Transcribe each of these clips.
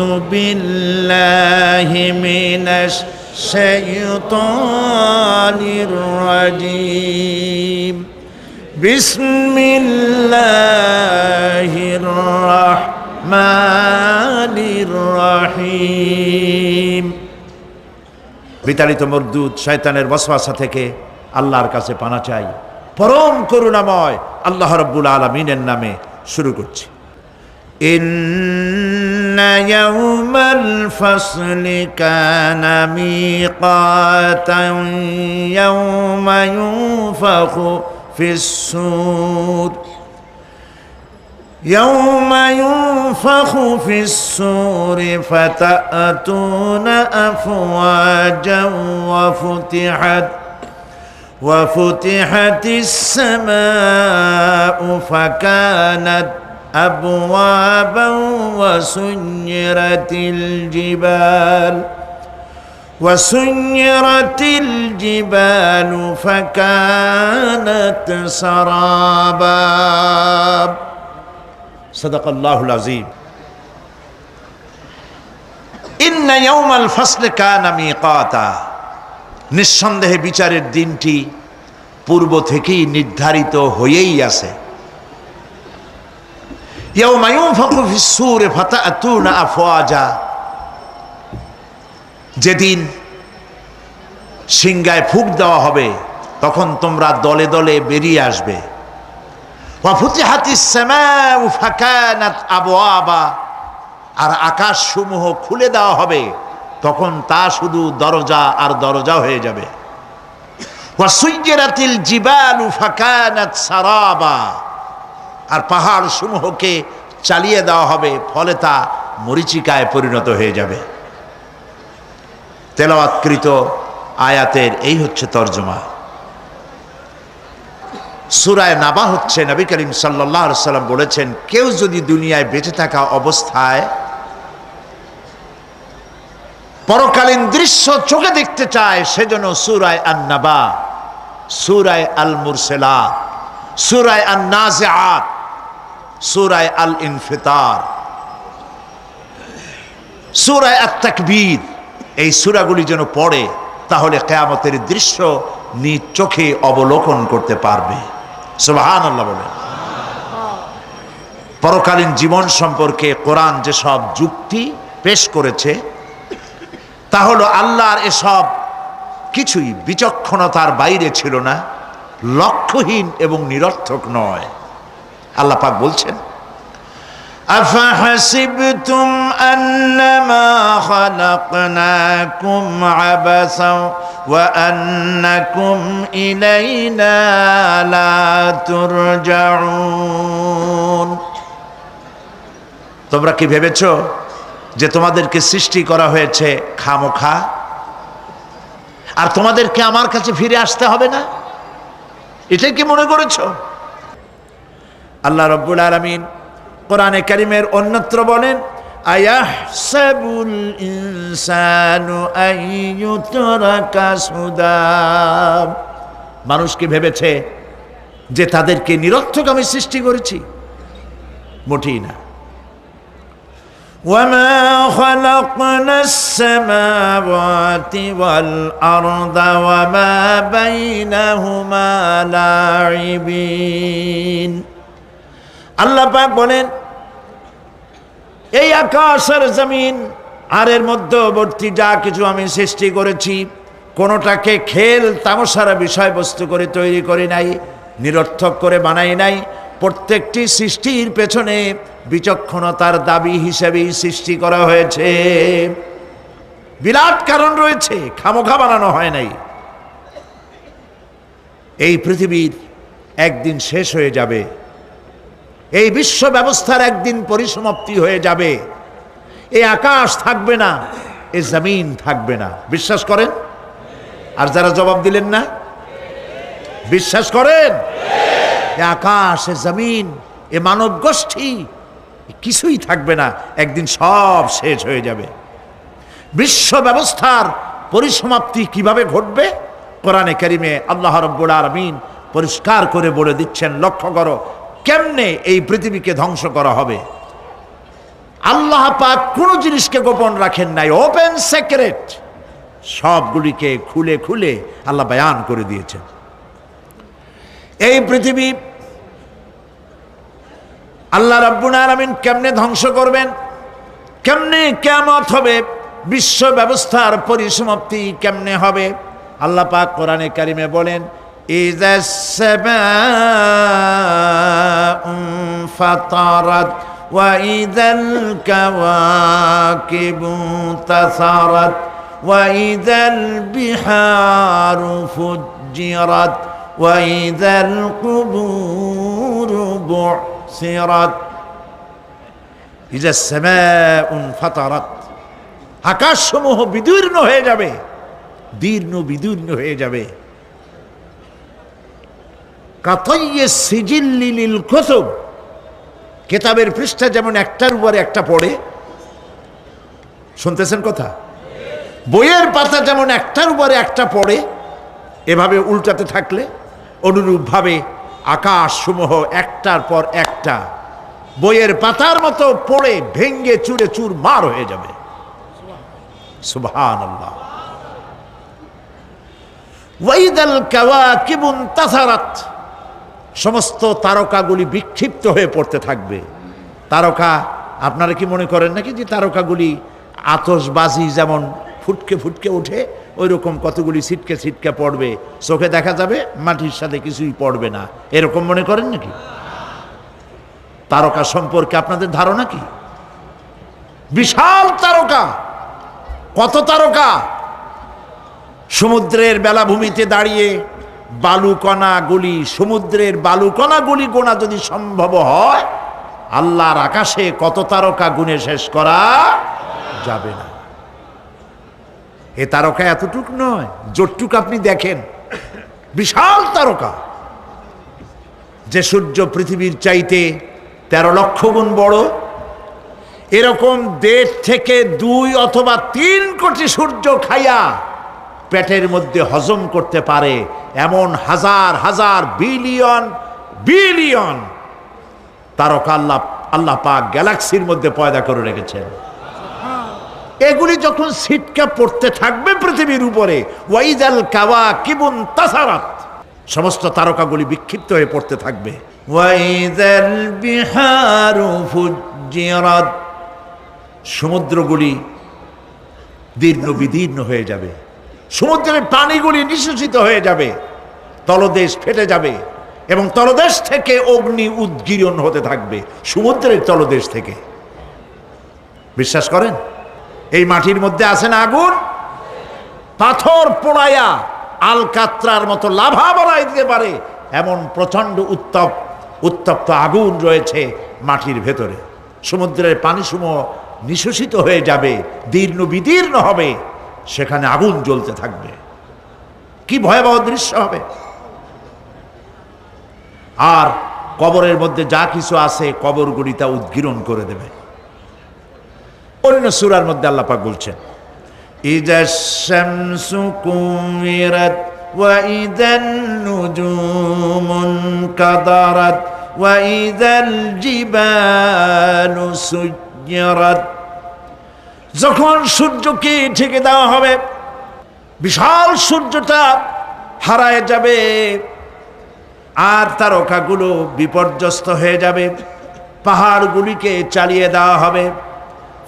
আউযু বিল্লাহি মিনাশ শাইতানির রাজীম বিসমিল্লাহির রাহমানির রহিম। বিতাড়িত মরদুদ শয়তানের ওয়াসওয়াসা থেকে আল্লাহর কাছে পানা চাই। পরম করুণাময় আল্লাহ রাব্বুল আলামিনের নামে শুরু করছি। ইন্না ইয়াওমাল ফাসলি কানা মিকাতান ইয়াওমা ইউনফাখু ফিস-সূর يوم ينفخ في الصور فتأتون أفواجا وفتحت السماء فكانت أبوابا وسيرت الجبال فكانت سرابا সাদাকাল্লাহুল আযীম। ইন্না ইয়াওমাল ফাসলি কানা মিকাতা, নিঃসন্দেহে বিচারের দিনটি পূর্ব থেকেই নির্ধারিত হয়েই আছে। ইয়াওমা ইউনফাখু ফিস-সূরি ফাতা'তুনা আফওয়াজা, যেদিন সিংহায় ফুঁক দেওয়া হবে তখন তোমরা দলে দলে বেরিয়ে আসবে। ওয়াফুতিহাতিস সামাউ ফাকানাত আবওয়াবা, আর আকাশ সমূহ খুলে দেওয়া হবে তখন তা শুধু দরজা আর দরজা হয়ে যাবে। ওয়াসুইয়িরাতিল জিবালু ফাকানাত সারাবা, আর পাহাড় সমূহকে চালিয়ে দেওয়া হবে ফলে তা মরীচিকায় পরিণত হয়ে যাবে। তেলাওয়াতকৃত আয়াতের এই হচ্ছে তরজমা। সূরা নাবা হচ্ছে নবী করিম সাল্লাল্লাহু আলাইহি সাল্লাম বলেছেন, কেউ যদি দুনিয়ায় বেঁচে থাকা অবস্থায় পরকালীন দৃশ্য চোখে দেখতে চায় সেজন্য সূরা আন-নাবা, সূরা আল-মুরসালাত, সূরা আন-নাজিআত, সূরা আল-ইনফিতার, সূরা আত-তাকবীর, এই সূরাগুলি যেন পড়ে, তাহলে কিয়ামতের দৃশ্য নিজ চোখে অবলোকন করতে পারবে। সুবহানাল্লাহ বলেন। পরকালীন জীবন সম্পর্কে কোরআন যেসব যুক্তি পেশ করেছে তা হলো আল্লাহর এসব কিছুই বিচক্ষণতার বাইরে ছিল না, লক্ষ্যহীন এবং নিরর্থক নয়। আল্লাহ পাক বলছেন, أفحسبتم أنما خلقناكم عبثا وأنكم إلينا لا ترجعون। তোমরা কি ভেবেছো যে তোমাদেরকে সৃষ্টি করা হয়েছে খামোখা আর তোমাদেরকে আমার কাছে ফিরে আসতে হবে না? এটাই কি মনে করেছো? আল্লাহ রাব্বুল আলামিন কোরআনে কারীমের অন্যত্র বলেন, আয়াহসাবুল ইনসানু আইয়ুতরাকা সুদা, মানুষ কি ভেবেছে যে তাদেরকে নিরর্থক আমি সৃষ্টি করেছি? মোটেই না। ওয়ামা খালাকনাস সামাওয়াতি ওয়াল আরদা ওয়ামা বাইনাহুমা লাইবিন। আল্লাহ পাক বলেন, এই আকাশ আর জমিন আর এর মধ্যবর্তী যা কিছু আমি সৃষ্টি করেছি কোনোটাকে খেল তামাশার বিষয়বস্তু করে তৈরি করি নাই, নিরর্থক করে বানাই নাই। প্রত্যেকটি সৃষ্টির পেছনে বিচক্ষণতার দাবি হিসেবেই সৃষ্টি করা হয়েছে। বিরাট কারণ রয়েছে, খামোখা বানানো হয় নাই। এই পৃথিবীর একদিন শেষ হয়ে যাবে, এই বিশ্ব ব্যবস্থার একদিন পরিসমাপ্তি হয়ে যাবে। এই আকাশ থাকবে না, এই জমিন থাকবে না। বিশ্বাস করেন? আর যারা জবাব দিলেন না, বিশ্বাস করেন? এই আকাশ, এ জমিন, এ মানব গোষ্ঠী কিছুই থাকবে না, একদিন সব শেষ হয়ে যাবে। বিশ্ব ব্যবস্থার পরিসমাপ্তি কিভাবে ঘটবে? কোরআনে কারিমে আল্লাহ রাব্বুল আলামিন পরিষ্কার করে বলে দিচ্ছেন। লক্ষ্য করো কেমনে এই পৃথিবীকে ধ্বংস করা হবে। আল্লাহ পাক কোনো জিনিসকে গোপন রাখেন নাই, ওপেন সিক্রেট, সবগুলিকে খুলে খুলে আল্লাহ বয়ান করে দিয়েছেন। এই পৃথিবী আল্লাহ রাব্বুল আলামিন কেমনে ধ্বংস করবেন, কেমনে কিয়ামত হবে, বিশ্ব ব্যবস্থার পরিসমাপ্তি কেমনে হবে, আল্লাহ পাক কোরআনে কারিমে বলেন ইযাস সামাউ ফাতারাত ওয়া ইযাল কাওয়াকিবু তাসারাত ওয়া ইযাল বিহারু ফুজ্জিরাত ওয়া ইযাল কুবুরু বু'সিরাত। ইযাস সামাউ ফাতারাত, আকাশসমূহ বিদীর্ণ হয়ে যাবে, দীর্ণ বিদীর্ণ হয়ে যাবে। কাতাইয়িস সিজিল্লি লিল কুতুব, কিতাবের পৃষ্ঠা যেমন একটার উপরে একটা পড়ে, শুনতেছেন কথা, বইয়ের পাতা যেমন একটার উপরে একটা পড়ে, এভাবে উল্টাতে থাকলে অনুরূপভাবে আকাশসমূহ একটার পর একটা বইয়ের পাতার মতো পড়ে ভেঙ্গে চুরে চুরমার হয়ে যাবে। সুবহানাল্লাহ। ওয়াইদাল কাওয়াকিবু তাসারাত, সমস্ত তারকাগুলি বিক্ষিপ্ত হয়ে পড়তে থাকবে। তারকা, আপনারা কি মনে করেন নাকি যে তারকাগুলি আতশবাজি যেমন ফুটকে ফুটকে ওঠে, ওই রকম কতগুলি ছিটকে ছিটকে পড়বে, চোখে দেখা যাবে, মাটির সাথে কিছুই পড়বে না, এরকম মনে করেন নাকি? তারকা সম্পর্কে আপনাদের ধারণা কি? বিশাল তারকা, কত তারকা! সমুদ্রের বেলাভূমিতে দাঁড়িয়ে বালুকণাগুলি, সমুদ্রের বালুকণাগুলি গোনা যদি সম্ভব হয়, আল্লাহর আকাশে কত তারকা গুণে শেষ করা যাবে না। এ তারকা এতটুক নয়, যতটুক আপনি দেখেন বিশাল তারকা, যে সূর্য পৃথিবীর চাইতে 13 লক্ষ গুণ বড়, এরকম 1.5 থেকে 2 অথবা 3 কোটি সূর্য খাইয়া পেটের মধ্যে হজম করতে পারে এমন হাজার হাজার বিলিয়ন বিলিয়ন তারকা আল্লাহ পাক গ্যালাক্সির মধ্যে পয়দা করে রেখেছেন। এগুলি যখন ছিটকা পড়তে থাকবে পৃথিবীর উপরে, ওয়াইদাল কাওয়াকিবু তাসারাত, সমস্ত তারকাগুলি বিক্ষিপ্ত হয়ে পড়তে থাকবে। ওয়াইদাল বিহারু ফুজ্জিরাত, সমুদ্রগুলি দীর্ণ বিদীর্ণ হয়ে যাবে, সমুদ্রের পানিগুলি নিঃশেষিত হয়ে যাবে, তলদেশ ফেটে যাবে এবং তলদেশ থেকে অগ্নি উদ্গীরণ হতে থাকবে, সমুদ্রের তলদেশ থেকে। বিশ্বাস করেন? এই মাটির মধ্যে আছে না আগুন, পাথর পোড়াইয়া আলকাত্রার মতো লাভা বানাই দিতে পারে এমন প্রচন্ড উত্তপ্ত আগুন রয়েছে মাটির ভেতরে। সমুদ্রের পানিসমূহ নিঃশেষিত হয়ে যাবে, দীর্ণ বিদীর্ণ হবে, সেখানে আগুন জ্বলতে থাকবে। কি ভয়াবহ দৃশ্য হবে! আর কবরের মধ্যে যা কিছু আছে কবরগুলি তা উদ্গীরণ করে দেবে। অন্য সূরার মধ্যে আল্লাহ পাক বলছেন ইযাশ শামসু কুমিরাত ওয়া ইযান নুজুমুন কাদারাত ওয়া ইযাল জিবালু সুজ্জিরাত। যখন সূর্যকে ঢেকে দেওয়া হবে, বিশাল সূর্যটা হারায় যাবে আর তারকাগুলো বিপর্যস্ত হয়ে যাবে, পাহাড়গুলিকে চালিয়ে দেওয়া হবে।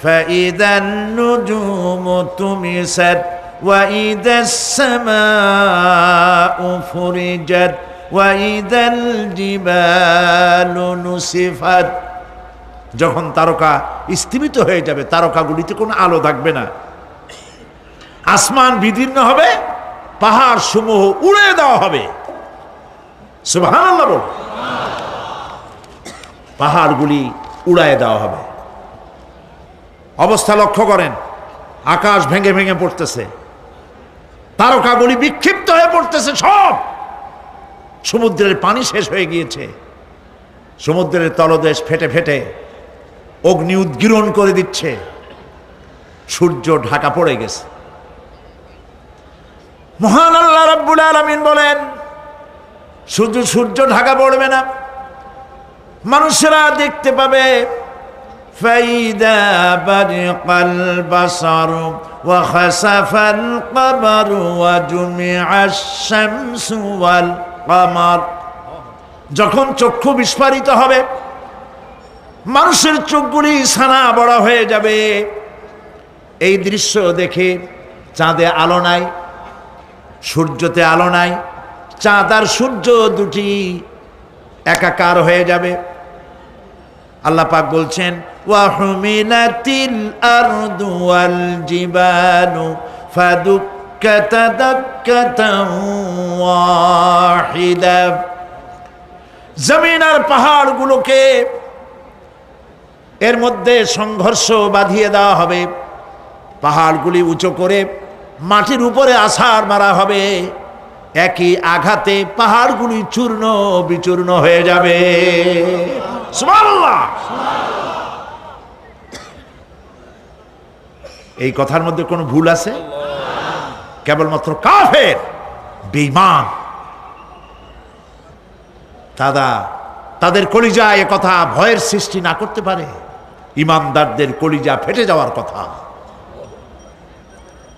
ফাইদান নুজুমু তুমিসাত ওয়া ইদাস সামাউ ফুরিজাত ওয়া ইদাল জিবালু নুসিফাত। যখন তারকা স্থিমিত হয়ে যাবে, তারকাগুলিতে কোনো আলো থাকবে না, আসমান বিদীর্ণ হবে, পাহাড় সমূহ উড়িয়ে দেওয়া হবে। সুবহানাল্লাহ বল। পাহাড়গুলি উড়ায় দেওয়া হবে। অবস্থা লক্ষ্য করেন, আকাশ ভেঙে ভেঙে পড়তেছে, তারকাগুলি বিক্ষিপ্ত হয়ে পড়তেছে, সব সমুদ্রের পানি শেষ হয়ে গিয়েছে, সমুদ্রের তলদেশ ফেটে ফেটে অগ্নি উদ্গীরণ করে দিচ্ছে, সূর্য ঢাকা পড়ে গেছে। মহান আল্লাহ রাব্বুল আলামিন বলেন শুধু সূর্য ঢাকা পড়বে না, মানুষেরা দেখতে পাবে فإذا برق البصر وخسف القمر وجمع الشمس والقمر যখন চক্ষু বিস্ফারিত হবে, মানুষের চোখগুলি ছানা বড় হয়ে যাবে। এই দৃশ্য দেখে চাঁদে আলো নাই, সূর্যতে আলো নাই, চাঁদ আর সূর্য দুটি একাকার হয়ে যাবে। আল্লাহ পাক বলছেন ওয়াহুমিলাতিল আরদু ওয়াল জিবালু ফাদুক্কাতা দাক্কাতান ওয়াহিদা। জমিন আর পাহাড়গুলোকে এর মধ্যে সংঘর্ষ বাঁধিয়ে দেওয়া হবে, পাহাড়গুলি উঁচু করে মাটির উপরে আছাড় মারা হবে। একই আঘাতে পাহাড়গুলি চূর্ণ বিচূর্ণ হয়ে যাবে। সুবহানাল্লাহ। এই কথার মধ্যে কোনো ভুল আছে? কেবলমাত্র কাফের, বেঈমান তাদের কলিজায় এ কথা ভয়ের সৃষ্টি না করতে পারে। ইমানদারদের কলিজা ফেটে যাওয়ার কথা।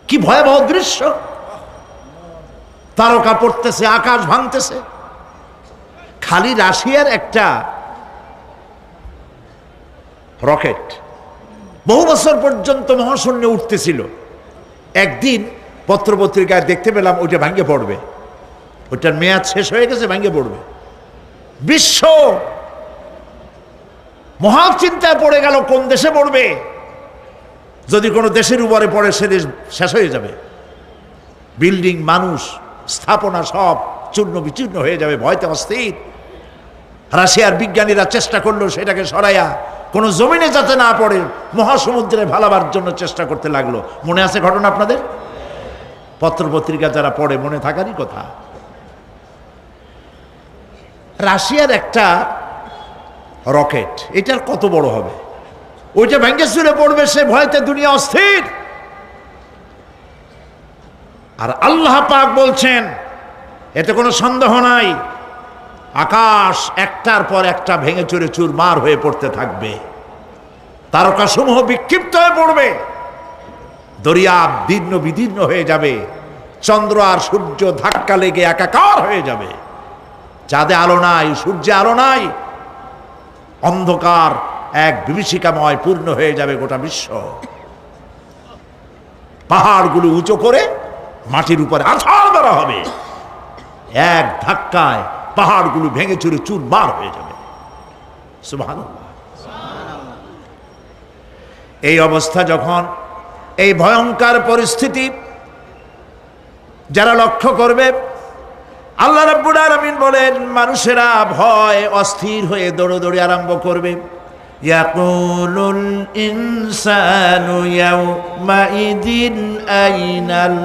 কি ভয়াবহ দৃশ্য! তারকা পড়তেছে, আকাশ ভাঙতেছে। খালি রাশিয়ার একটা রকেট বহু বছর পর্যন্ত মহাশূন্যে উঠতেছিল। একদিন পত্রপত্রিকায় দেখতে পেলাম ওইটা ভেঙে পড়বে, ওইটার মেয়াদ শেষ হয়ে গেছে, ভেঙে পড়বে। বিশ্ব মহাচিন্তায় পড়ে গেল, কোন দেশে পড়বে? যদি কোনো দেশের উপরে পড়ে সে দেশ শেষ হয়ে যাবে। বিল্ডিং, মানুষ, স্থাপনা সব চূর্ণ বিচূর্ণ হয়ে যাবে। ভয়তে অস্থির। রাশিয়ার বিজ্ঞানীরা চেষ্টা করলো সেটাকে সরাইয়া কোনো জমিনে যাতে না পড়ে মহাসমুদ্রে ভালাবার জন্য চেষ্টা করতে লাগলো। মনে আছে ঘটনা আপনাদের? পত্রপত্রিকা যারা পড়ে মনে থাকারই কথা। রাশিয়ার একটা রকেট, এটার কত বড় হবে? ওইটা ভেঙে চুরে পড়বে, সে ভয়তে দুনিয়া অস্থির। আর আল্লাহ পাক বলছেন এতে কোনো সন্দেহ নাই, আকাশ একটার পর একটা ভেঙে চুরে চুরমার হয়ে পড়তে থাকবে, তারকাসমূহ বিক্ষিপ্ত হয়ে পড়বে, দরিয়া দীর্ণ বিদীর্ণ হয়ে যাবে, চন্দ্র আর সূর্য ধাক্কা লেগে একাকার হয়ে যাবে। চাঁদে আলো নাই, সূর্যে আলো নাই, অন্ধকার এক বিভীষিকাময় পূর্ণ হয়ে যাবে গোটা বিশ্ব। পাহাড়গুলো উঁচু করে মাটির উপরে আছাড় মারা হবে, এক ধাক্কায় পাহাড়গুলো ভেঙে চুরে চুরমার হয়ে যাবে। সুবহানাল্লাহ। এই অবস্থা যখন, এই ভয়ঙ্কর পরিস্থিতি যারা লক্ষ্য করবে, আল্লাহ রাব্বুল আলামিন বলেন মানুষেরা ভয় অস্থির হয়ে দৌড়াদৌড়ি আরম্ভ করবে। ইয়াকুলুল ইনসানু ইয়াউমাইদিন আইনাল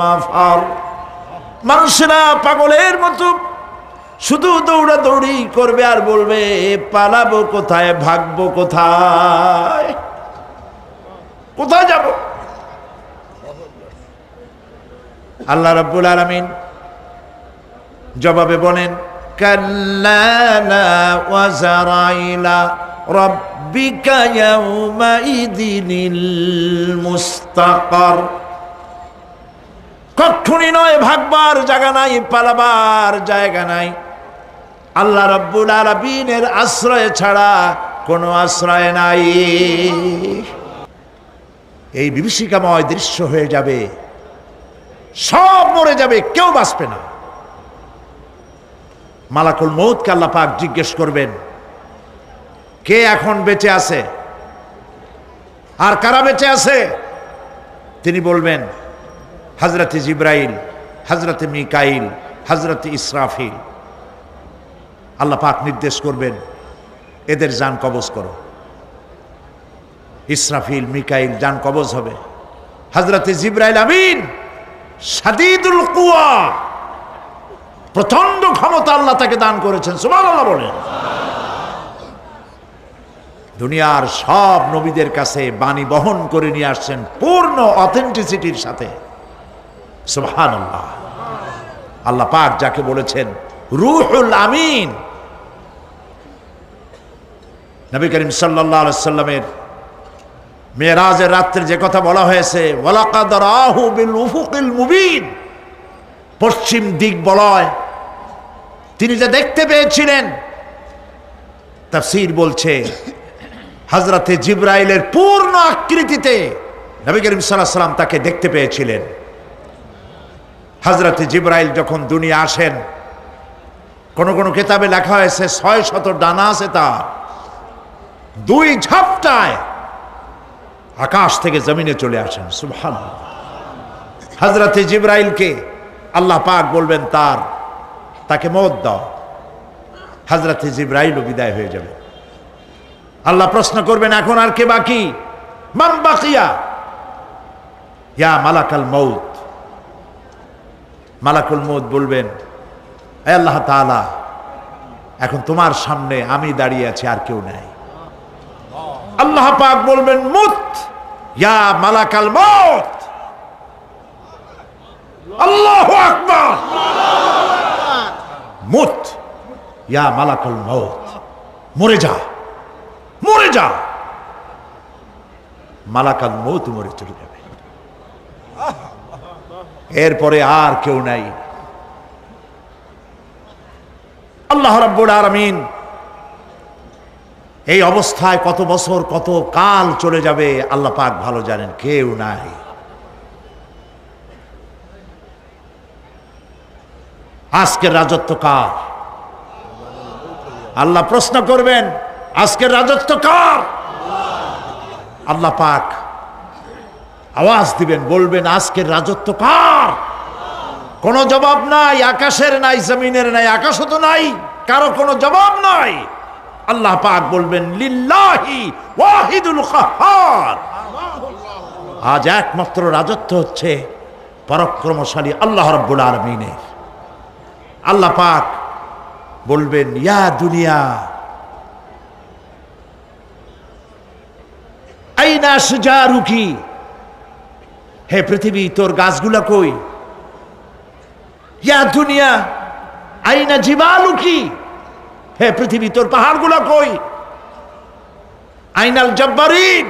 মাফার। মানুষেরা পাগলের মতো শুধু দৌড়াদৌড়ি করবে আর বলবে পালাবো কোথায়, ভাগবো কোথায়, কোথায় যাব? আল্লাহ রাব্বুল আলামিন জবাবে বলেন কাল্লা লা ওয়াজারা ইলা রাব্বিকা ইয়াউমাইদিনিল মুস্তাকার। কখনই নয়, ভাগবার জায়গা নাই, পালাবার জায়গা নাই। আল্লাহ রাব্বুল আলামিনের আশ্রয় ছাড়া কোনো আশ্রয় নাই। এই বিভীষিকাময় দৃশ্য হয়ে যাবে, সব মরে যাবে, কেউ বাঁচবে না। মালাকুল মউতকে আল্লাহ পাক জিজ্ঞেস করবেন কে এখন বেঁচে আছে আর কারা বেঁচে আছে? তিনি বলবেন হযরত জিবরাইল, হযরত মিকাইল, হযরত ইসরাফিল। আল্লাহ পাক নির্দেশ করবেন এদের জান কবজ করো। ইসরাফিল, মিকাইল জান কবজ হবে। হযরত জিবরাইল আমিন শাদীদুল কুওয়া, প্রচন্ড ক্ষমতা আল্লাহ তাকে দান করেছেন। সুবহানাল্লাহ বলেন। দুনিয়ার সব নবীদের কাছে বাণী বহন করে নিয়ে আসছেন পূর্ণ অথেন্টিসিটির সাথে। সুবহানাল্লাহ। আল্লাহ পাক যাকে বলেছেন রূহুল আমিন, নবী করিম সাল্লাল্লাহু আলাইহি সাল্লামের মেরাজের রাত্রে যে কথা বলা হয়েছে, ওয়ালাকাদ রাহু বিল উফুকিল মুবিন, পশ্চিম দিক বলয় তিনি যা দেখতে পেয়েছিলেন, তাফসীর বলছে হযরতে জিবরাইলের পূর্ণ আকৃতিতে নবী করিম সাল্লাল্লাহু আলাইহি সাল্লাম তাকে দেখতে পেয়েছিলেন। হযরতে জিবরাইল যখন দুনিয়া আসেন, কোন কোন কিতাবে লেখা হয়েছে 600 ডানা আছে তার, 2 ঝাপটায় আকাশ থেকে জমিনে চলে আসেন। সুবহানাল্লাহ। হযরতে জিবরাইলকে আল্লাহ পাক বলবেন তাকে মওত দাও, হযরতে জিবরাইলও বিদায় হয়ে যাবে। আল্লাহ প্রশ্ন করবেন, এখন আর কে বাকি? মান বাকিয়া ইয়া মালাকাল মউত। মালাকুল মউত বলবেন, হে আল্লাহ তাআলা, এখন তোমার সামনে আমি দাঁড়িয়ে আছি, আর কেউ নাই। আল্লাহ পাক বলবেন, মুত ইয়া মালাকাল মউত। আল্লাহু আকবার। মুত ইয়া মালাকাল মউত, মরে যা, মরে যা। মালাকাল মউত মরে চলে যাবে, এরপরে আর কেউ নাই। আল্লাহ রাব্বুল আলামিন এই অবস্থায় কত বছর কত কাল চলে যাবে আল্লাহ পাক ভালো জানেন, কেউ নাই। আজকের রাজত্ব কার? আল্লাহ প্রশ্ন করবেন, আজকের রাজত্ব কার? আল্লাহ পাক আওয়াজ দিবেন, বলবেন, আজকের রাজত্ব কার? কোনো জবাব নাই, আকাশের নাই, জমিনের নাই, আকাশও তো নাই, কারো কোনো জবাব নাই। আল্লাহ পাক বলবেন, লিল্লাহি ওয়াহিদুল কাহ্হার। আজ একমাত্র রাজত্ব হচ্ছে পরাক্রমশালী আল্লাহ রাব্বুল আলামিনের। আল্লাহ পাক বলবেন, ইয়া দুনিয়া আইনা শুজারুকি, হে পৃথিবী তোর গাছগুলা কই? ইয়া দুনিয়া আইনা জিবালুকি, হে পৃথিবী তোর পাহাড়গুলা কই? আইনাল জব্বারিন,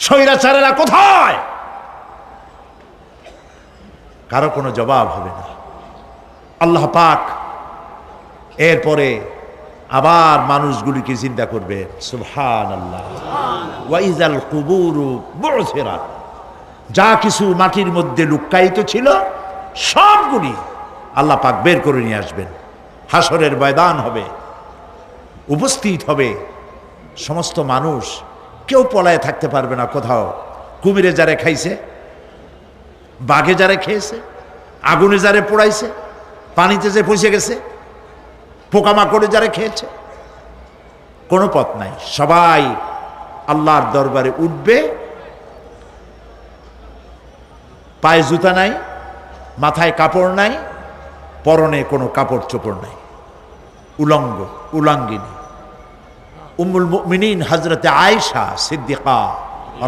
স্বৈরাচারেরা কোথায়? কারো কোনো জবাব হবে না। আল্লাহ পাক এরপরে আবার মানুষগুলিকে চিন্তা করবে, সুবহানাল্লাহ। ওয়া ইযাল কুবুরু বু'থিরাত, যা কিছু মাটির মধ্যে লুক্কায়িত ছিল সবগুলি আল্লাহ পাক বের করে নিয়ে আসবেন। হাসরের ময়দান হবে, উপস্থিত হবে সমস্ত মানুষ, কেউ পলায় থাকতে পারবে না কোথাও। কুমিরে যারে খাইছে, বাঘে যারে খেয়েছে, আগুনে যারে পোড়াইছে, পানিতে যে পচে গেছে, পোকামাকড়ে যারা খেয়েছে, কোনো পথ নাই। সবাই আল্লাহর দরবারে উঠবে, পায়ে জুতা নাই, মাথায় কাপড় নাই, পরনে কোনো কাপড় চোপড় নাই, উলঙ্গ উলাঙ্গিনী। উম্মুল মুমিনিন হযরতে আয়েশা সিদ্দিকা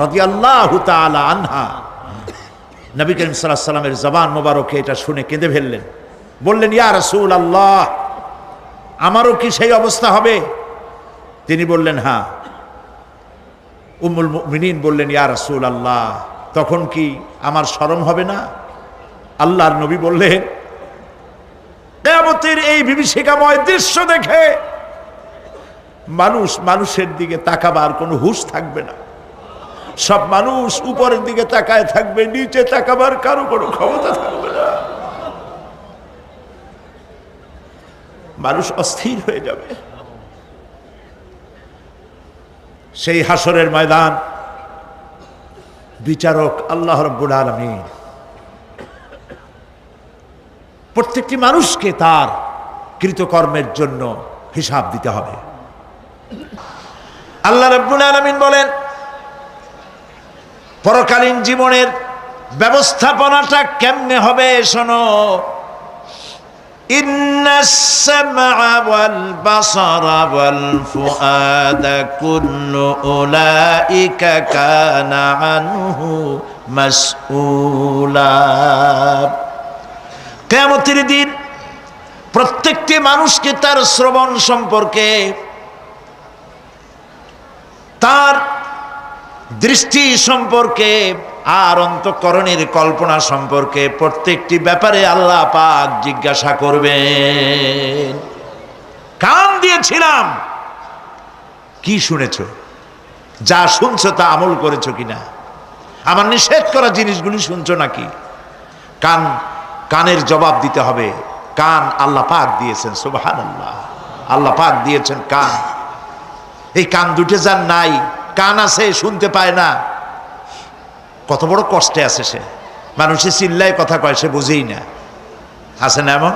রাদিয়াল্লাহু তাআলা আনহা, নবী করিম সাল্লাল্লাহু আলাইহি ওয়াসাল্লামের জবান মোবারকে এটা শুনে কেঁদে ফেললেন। বললেন, ইয়া রাসূলুল্লাহ, আমারও কি সেই অবস্থা হবে? তিনি বললেন, হ্যাঁ। উম্মুল মুমিনিন বললেন, ইয়া রাসূলুল্লাহ, তখন কি আমার শরম হবে না? আল্লাহর নবী বললেন, কিয়ামতের এই বিভীষিকাময় দৃশ্য দেখে মানুষের দিকে তাকাবার কোনো হুঁশ থাকবে না। সব মানুষ উপরের দিকে তাকায় থাকবে, নিচে তাকাবার কারো কোনো ক্ষমতা থাকবে না। মানুষ অস্থির হয়ে যাবে। সেই হাসরের ময়দান, বিচারক আল্লাহ রাব্বুল আলামিন প্রত্যেকটি মানুষকে তার কৃতকর্মের জন্য হিসাব দিতে হবে। আল্লাহ রাব্বুল আলামিন বলেন, পরকালীন জীবনের ব্যবস্থাপনাটা কেমনে হবে শোনো। ইন্নাস সামআ ওয়াল বাসারা ওয়াল ফুআদা কুল্লু উলাইকা কানা আনহু মাসউলা। কিয়ামতের দিন প্রত্যেকটি মানুষকে তার শ্রবণ সম্পর্কে, তার দৃষ্টি সম্পর্কে আর অন্তঃকরণের কল্পনা সম্পর্কে প্রত্যেকটি ব্যাপারে আল্লাহ পাক জিজ্ঞাসা করবেন। কান দিয়েছিলাম, কি শুনেছো? যা শুনছো তা আমল করেছো কিনা? আমার নিষেধ করা জিনিসগুলি শুনছো নাকি? কানের জবাব দিতে হবে। কান আল্লাহ পাক দিয়েছেন, সুবহানাল্লাহ। আল্লাহ পাক দিয়েছেন কান। এই কান দুটো যার নাই, কান আছে শুনতে পায় না, কত বড় কষ্টে আছে সে। মানুষে চিল্লায় কথা কয়, সে বুঝেই না। আছে না এমন?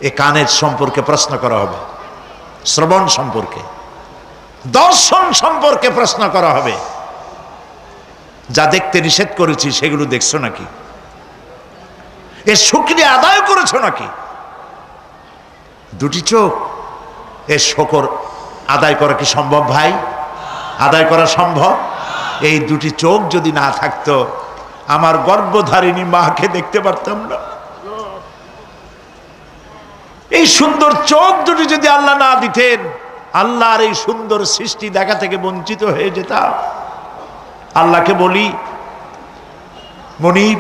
এই কানের সম্পর্কে প্রশ্ন করা হবে, শ্রবণ সম্পর্কে, দর্শন সম্পর্কে প্রশ্ন করা হবে। যা দেখতে নিষেধ করেছি সেগুলো দেখছো নাকি? এর শুকরিয়া আদায় করেছো নাকি? দুটি চোখ, এর শকর আদায় করা কি সম্ভব ভাই? আদায় করা সম্ভব? এই দুটি চোখ যদি না থাকতো, আমার গর্ভধারিণী মাকে দেখতে পারতাম না। এই সুন্দর চোখ দুটি যদি আল্লাহ না দিতেন, আল্লাহর এই সুন্দর সৃষ্টি দেখা থেকে বঞ্চিত হয়ে যেতাম। আল্লাহকে বলি, মনিব,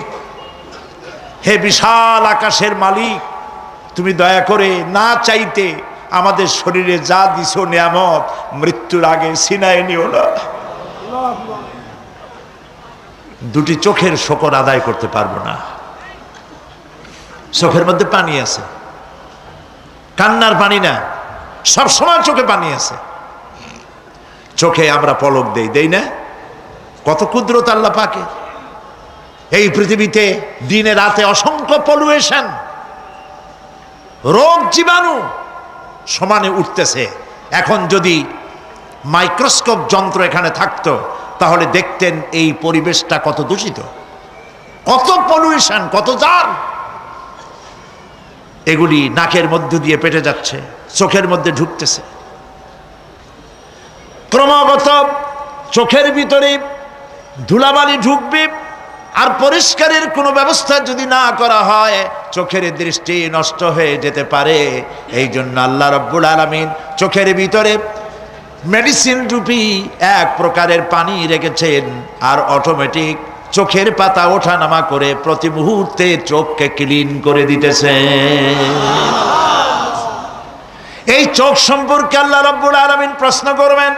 হে বিশাল আকাশের মালিক, তুমি দয়া করে না চাইতে আমাদের শরীরে যা দিছো নিয়ামত, মৃত্যুর আগে ছিনায় নিও না। দুটি চোখের শকর আদায় করতে পারবো না। চোখের মধ্যে পানি আছে, কান্নার পানি না, সব সময় চোখে পানি আছে। চোখে আমরা পলক দেই না? কত কুদরত আল্লাহ পাকে। এই পৃথিবীতে দিনে রাতে অসংখ্য পলুয়েশন, রোগ জীবাণু সমানে উঠতেছে। এখন যদি মাইক্রোস্কোপ যন্ত্র এখানে থাকতো, তাহলে দেখতেন এই পরিবেশটা কত দূষিত, কত পলুয়েশন, কত জার। এগুলি নাকের মধ্য দিয়ে পেটে যাচ্ছে, চোখের মধ্যে ঢুকতেছে। ক্রমাগত চোখের ভিতরে ধুলাবালি ঢুকবে, আর পরিষ্কারের কোনো ব্যবস্থা যদি না করা হয়, চোখের দৃষ্টি নষ্ট হয়ে যেতে পারে। এই জন্য আল্লাহ রাব্বুল আলামিন চোখের ভিতরে মেডিসিন রূপী এক প্রকারের পানি রেখেছেন, আর অটোমেটিক চোখের পাতা ওঠানামা করে প্রতি মুহূর্তে চোখকে ক্লিন করে দিতেছে। এই চোখ সম্পর্কে আল্লাহ রাব্বুল আলামিন প্রশ্ন করবেন,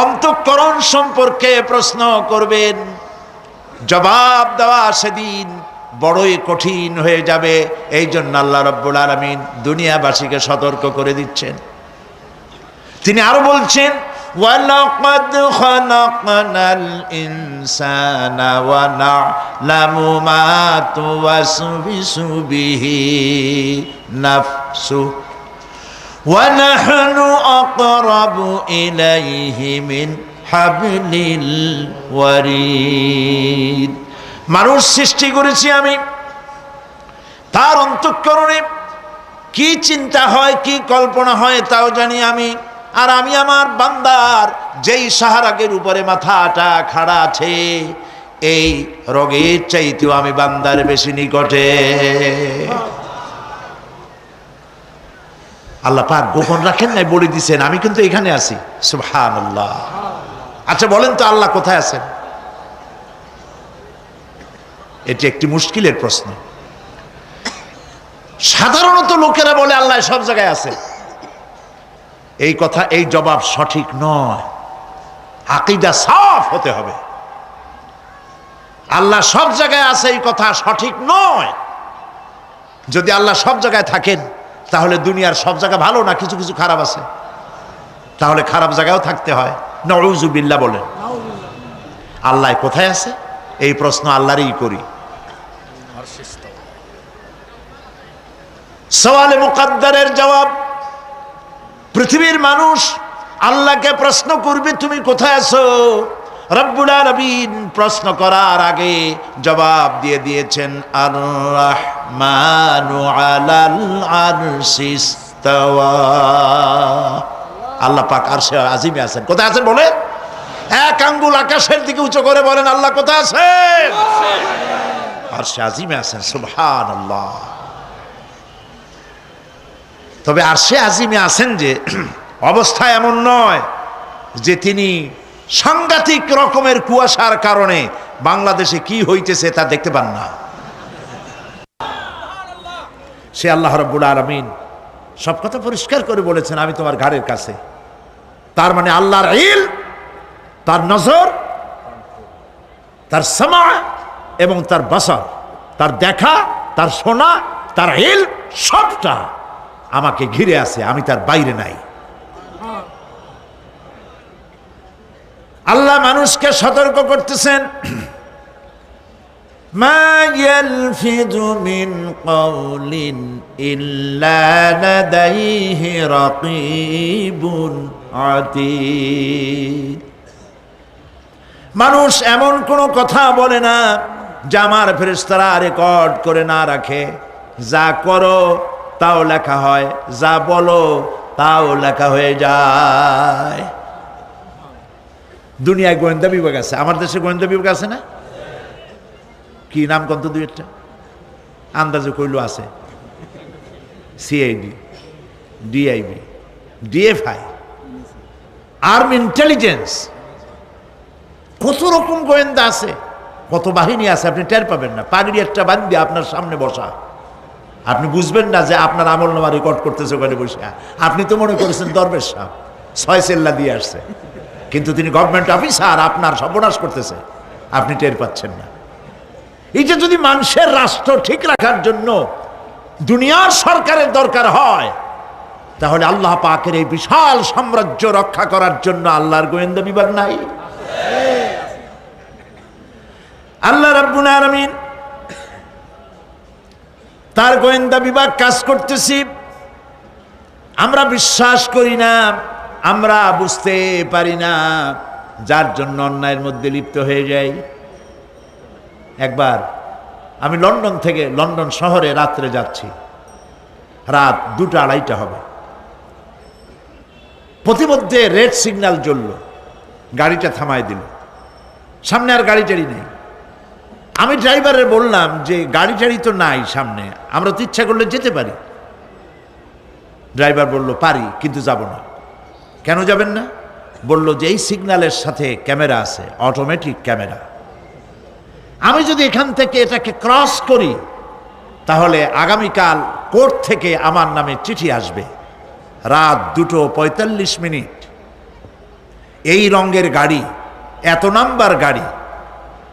অন্তঃকরণ সম্পর্কে প্রশ্ন করবেন। জবাব দেওয়া সেদিন বড়ই কঠিন হয়ে যাবে। এই জন্য আল্লাহ রাব্বুল আলামিন দুনিয়াবাসীকে সতর্ক করে দিচ্ছেন। তিনি আরো বলছেন, ওয়ালাকাদ খালাকনাল ইনসানা ওয়া না'লামু মা তুওয়াসবিসু বিহি নাফসু ওয়া নাহনু আকরাবু ইলাইহি মিন হাবলিল ওয়ারিদ। মানুষ সৃষ্টি করেছি আমি, তার অন্তঃকরণে কি চিন্তা হয়, কি কল্পনা হয় তাও জানি আমি। আর আমি আমার বান্দার যেই সাহারাগের উপরে মাথাটা খাড়া আছে, এই রোগের চাইতেও আমি বান্দার বেশি নিকটে। আল্লাহ পাক গোপন রাখেন নাই, বলে দিছেন আমি কিন্তু এখানে আছি। সুবহানাল্লাহ। আচ্ছা বলেন তো, আল্লাহ কোথায় আছেন? এটি একটি মুশকিলের প্রশ্ন। সাধারণত লোকেরা বলে আল্লাহ সব জায়গায় আছে। এই কথা, এই জবাব সঠিক নয়। আকীদা সাফ হতে হবে। আল্লাহ সব জায়গায় আছে এই কথা সঠিক নয়। যদি আল্লাহ সব জায়গায় থাকেন, তাহলে দুনিয়ার সব জায়গা ভালো না, কিছু কিছু খারাপ আছে। তাহলে খারাপ জায়গায়ও থাকতে হয়। নাউযুবিল্লাহ বলেন। আল্লাহ কোথায় আছে এই প্রশ্ন আল্লাহরই করি। সওয়ালে মুকাদ্দারের জবাব, পৃথিবীর মানুষ আল্লাহকে প্রশ্ন করবে তুমি কোথায় আছো। রব্বুল আলামিন প্রশ্ন করার আগে জবাব দিয়ে দিয়েছেন, আর রাহমানু আলাল আরশি ইস্তাওয়া। আল্লাহ পাক আরশে আজিমে আছেন। কোথায় আছেন বলেন? এক আঙ্গুল আকাশের দিকে উঁচু করে বলেন, আল্লাহ কোথায় আছেন? আরশে আজিমে আছেন। সুবহানাল্লাহ। তবে আরশে আজিমে আছেন যে অবস্থা এমন নয় যে তিনি সাংঘাতিক রকমের কুয়াশার কারণে বাংলাদেশে কি হইতেছে তা দেখতে পান না। সে আল্লাহ রাব্বুল আলামিন সব কথা পরিষ্কার করে বলেছেন, আমি তোমার ঘাড়ের কাছে। তার মানে আল্লাহর ইলম, তার নজর, তার সামা এবং তার বাসার, তার দেখা, তার শোনা, তার ইলম সবটা আমাকে ঘিরে আছে, আমি তার বাইরে নাই। আল্লাহ মানুষকে সতর্ক করতেছেন, মা ইয়ালফিযু মিন কাওলিন ইল্লা লাদাইহি রাকীবুন আতীদ। মানুষ এমন কোনো কথা বলে না যা আমার ফেরেশতারা রেকর্ড করে না রাখে। যা করো তাও লেখা হয়, যা বলো তাও লেখা হয়ে যায়। দুনিয়ায় গোয়েন্দা বিভাগ আছে, আমার দেশে গোয়েন্দা বিভাগ আছে না? কি নাম কত দুই একটা আন্দাজে কইলো আছে, CID, DIB, DFI, army intelligence, কত রকম গোয়েন্দা আছে, কত বাহিনী আছে, আপনি টের পাবেন না। পাগড়ি একটা বান্ধি আপনার সামনে বসা, আপনি বুঝবেন না যে আপনার আমলনামা রেকর্ড করতেছে ওখানে বসে। আপনি তো মনে করেছেন দরবেশ সাহেব 6 সেল্লা দিয়ে আসছে, কিন্তু তিনি গভর্নমেন্ট অফিসার, আপনার সর্বনাশ করতেছে, আপনি টের পাচ্ছেন না। এই যে যদি মানুষের রাষ্ট্র ঠিক রাখার জন্য দুনিয়ার সরকারের দরকার হয়, তাহলে আল্লাহ পাকের এই বিশাল সাম্রাজ্য রক্ষা করার জন্য আল্লাহর গোয়েন্দা বিভাগ নাই? আল্লাহ রাব্বুল আলামিন তার গোয়েন্দা বিভাগ কাজ করতেছি, আমরা বিশ্বাস করি না, আমরা বুঝতে পারি না, যার জন্য অন্যায়ের মধ্যে লিপ্ত হয়ে যাই। একবার আমি লন্ডন শহরে রাত্রে যাচ্ছি, রাত 2টা-2:30 হবে। প্রতিমধ্যে রেড সিগন্যাল জ্বলল, গাড়িটা থামায় দিল, সামনে আর গাড়ি টাড়ি নেই। আমি ড্রাইভারের বললাম যে গাড়ি টাড়ি তো নাই সামনে, আমরা তো ইচ্ছা করলে যেতে পারি। ড্রাইভার বলল পারি, কিন্তু যাব না। কেন যাবেন না? বলল যে এই সিগন্যালের সাথে ক্যামেরা আছে, অটোমেটিক ক্যামেরা। আমি যদি এখান থেকে এটাকে ক্রস করি, তাহলে আগামীকাল কোর্ট থেকে আমার নামে চিঠি আসবে। রাত 2:45, এই রঙের গাড়ি, এত নাম্বার গাড়ি,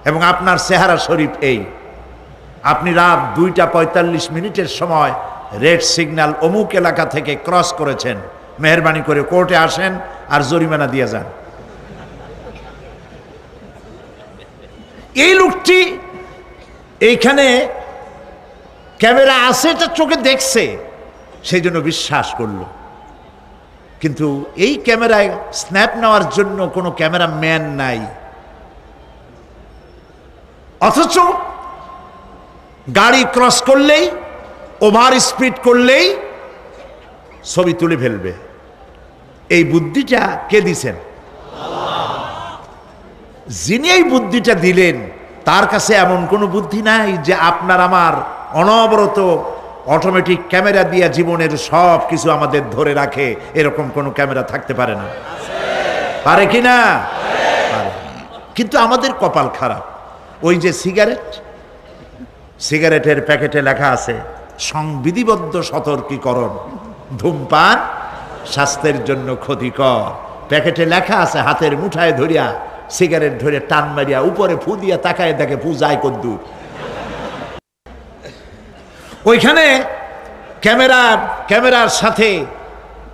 এবং আপনার চেহারা শরীফ এই, আপনি রাত 2:45 সময় রেড সিগন্যাল অমুক এলাকা থেকে ক্রস করেছেন, মেহরবানি করে কোর্টে আসেন আর জরিমানা দিয়ে যান। এই লোকটি এইখানে ক্যামেরা আছে, এটা চোখে দেখছে, সেই জন্য বিশ্বাস করলো। কিন্তু এই ক্যামেরায় স্ন্যাপ নেওয়ার জন্য কোনো ক্যামেরা ম্যান নাই, অথচ গাড়ি ক্রস করলেই, ওভার স্পিড করলেই ছবি তুলে ফেলবে। এই বুদ্ধিটা কে দিছেন? যিনি এই বুদ্ধিটা দিলেন, তার কাছে এমন কোনো বুদ্ধি নাই যে আপনার আমার অনবরত অটোমেটিক ক্যামেরা দিয়ে জীবনের সব কিছু আমাদের ধরে রাখে, এরকম কোনো ক্যামেরা থাকতে পারে না। পারে কি না? পারে। কিন্তু আমাদের কপাল খারাপ। ওই যে সিগারেটের প্যাকেটে লেখা আছে সংবিধিবদ্ধ সতর্কীকরণ, ধূমপান স্বাস্থ্যের জন্য ক্ষতিকর। প্যাকেটে লেখা আছে, হাতের মুঠায় ধরিয়া সিগারেট ধরে টান মারিয়া উপরে ফু দিয়া তাকায় দেখে ফু যায় কদ্দুর। ওইখানে ক্যামেরার সাথে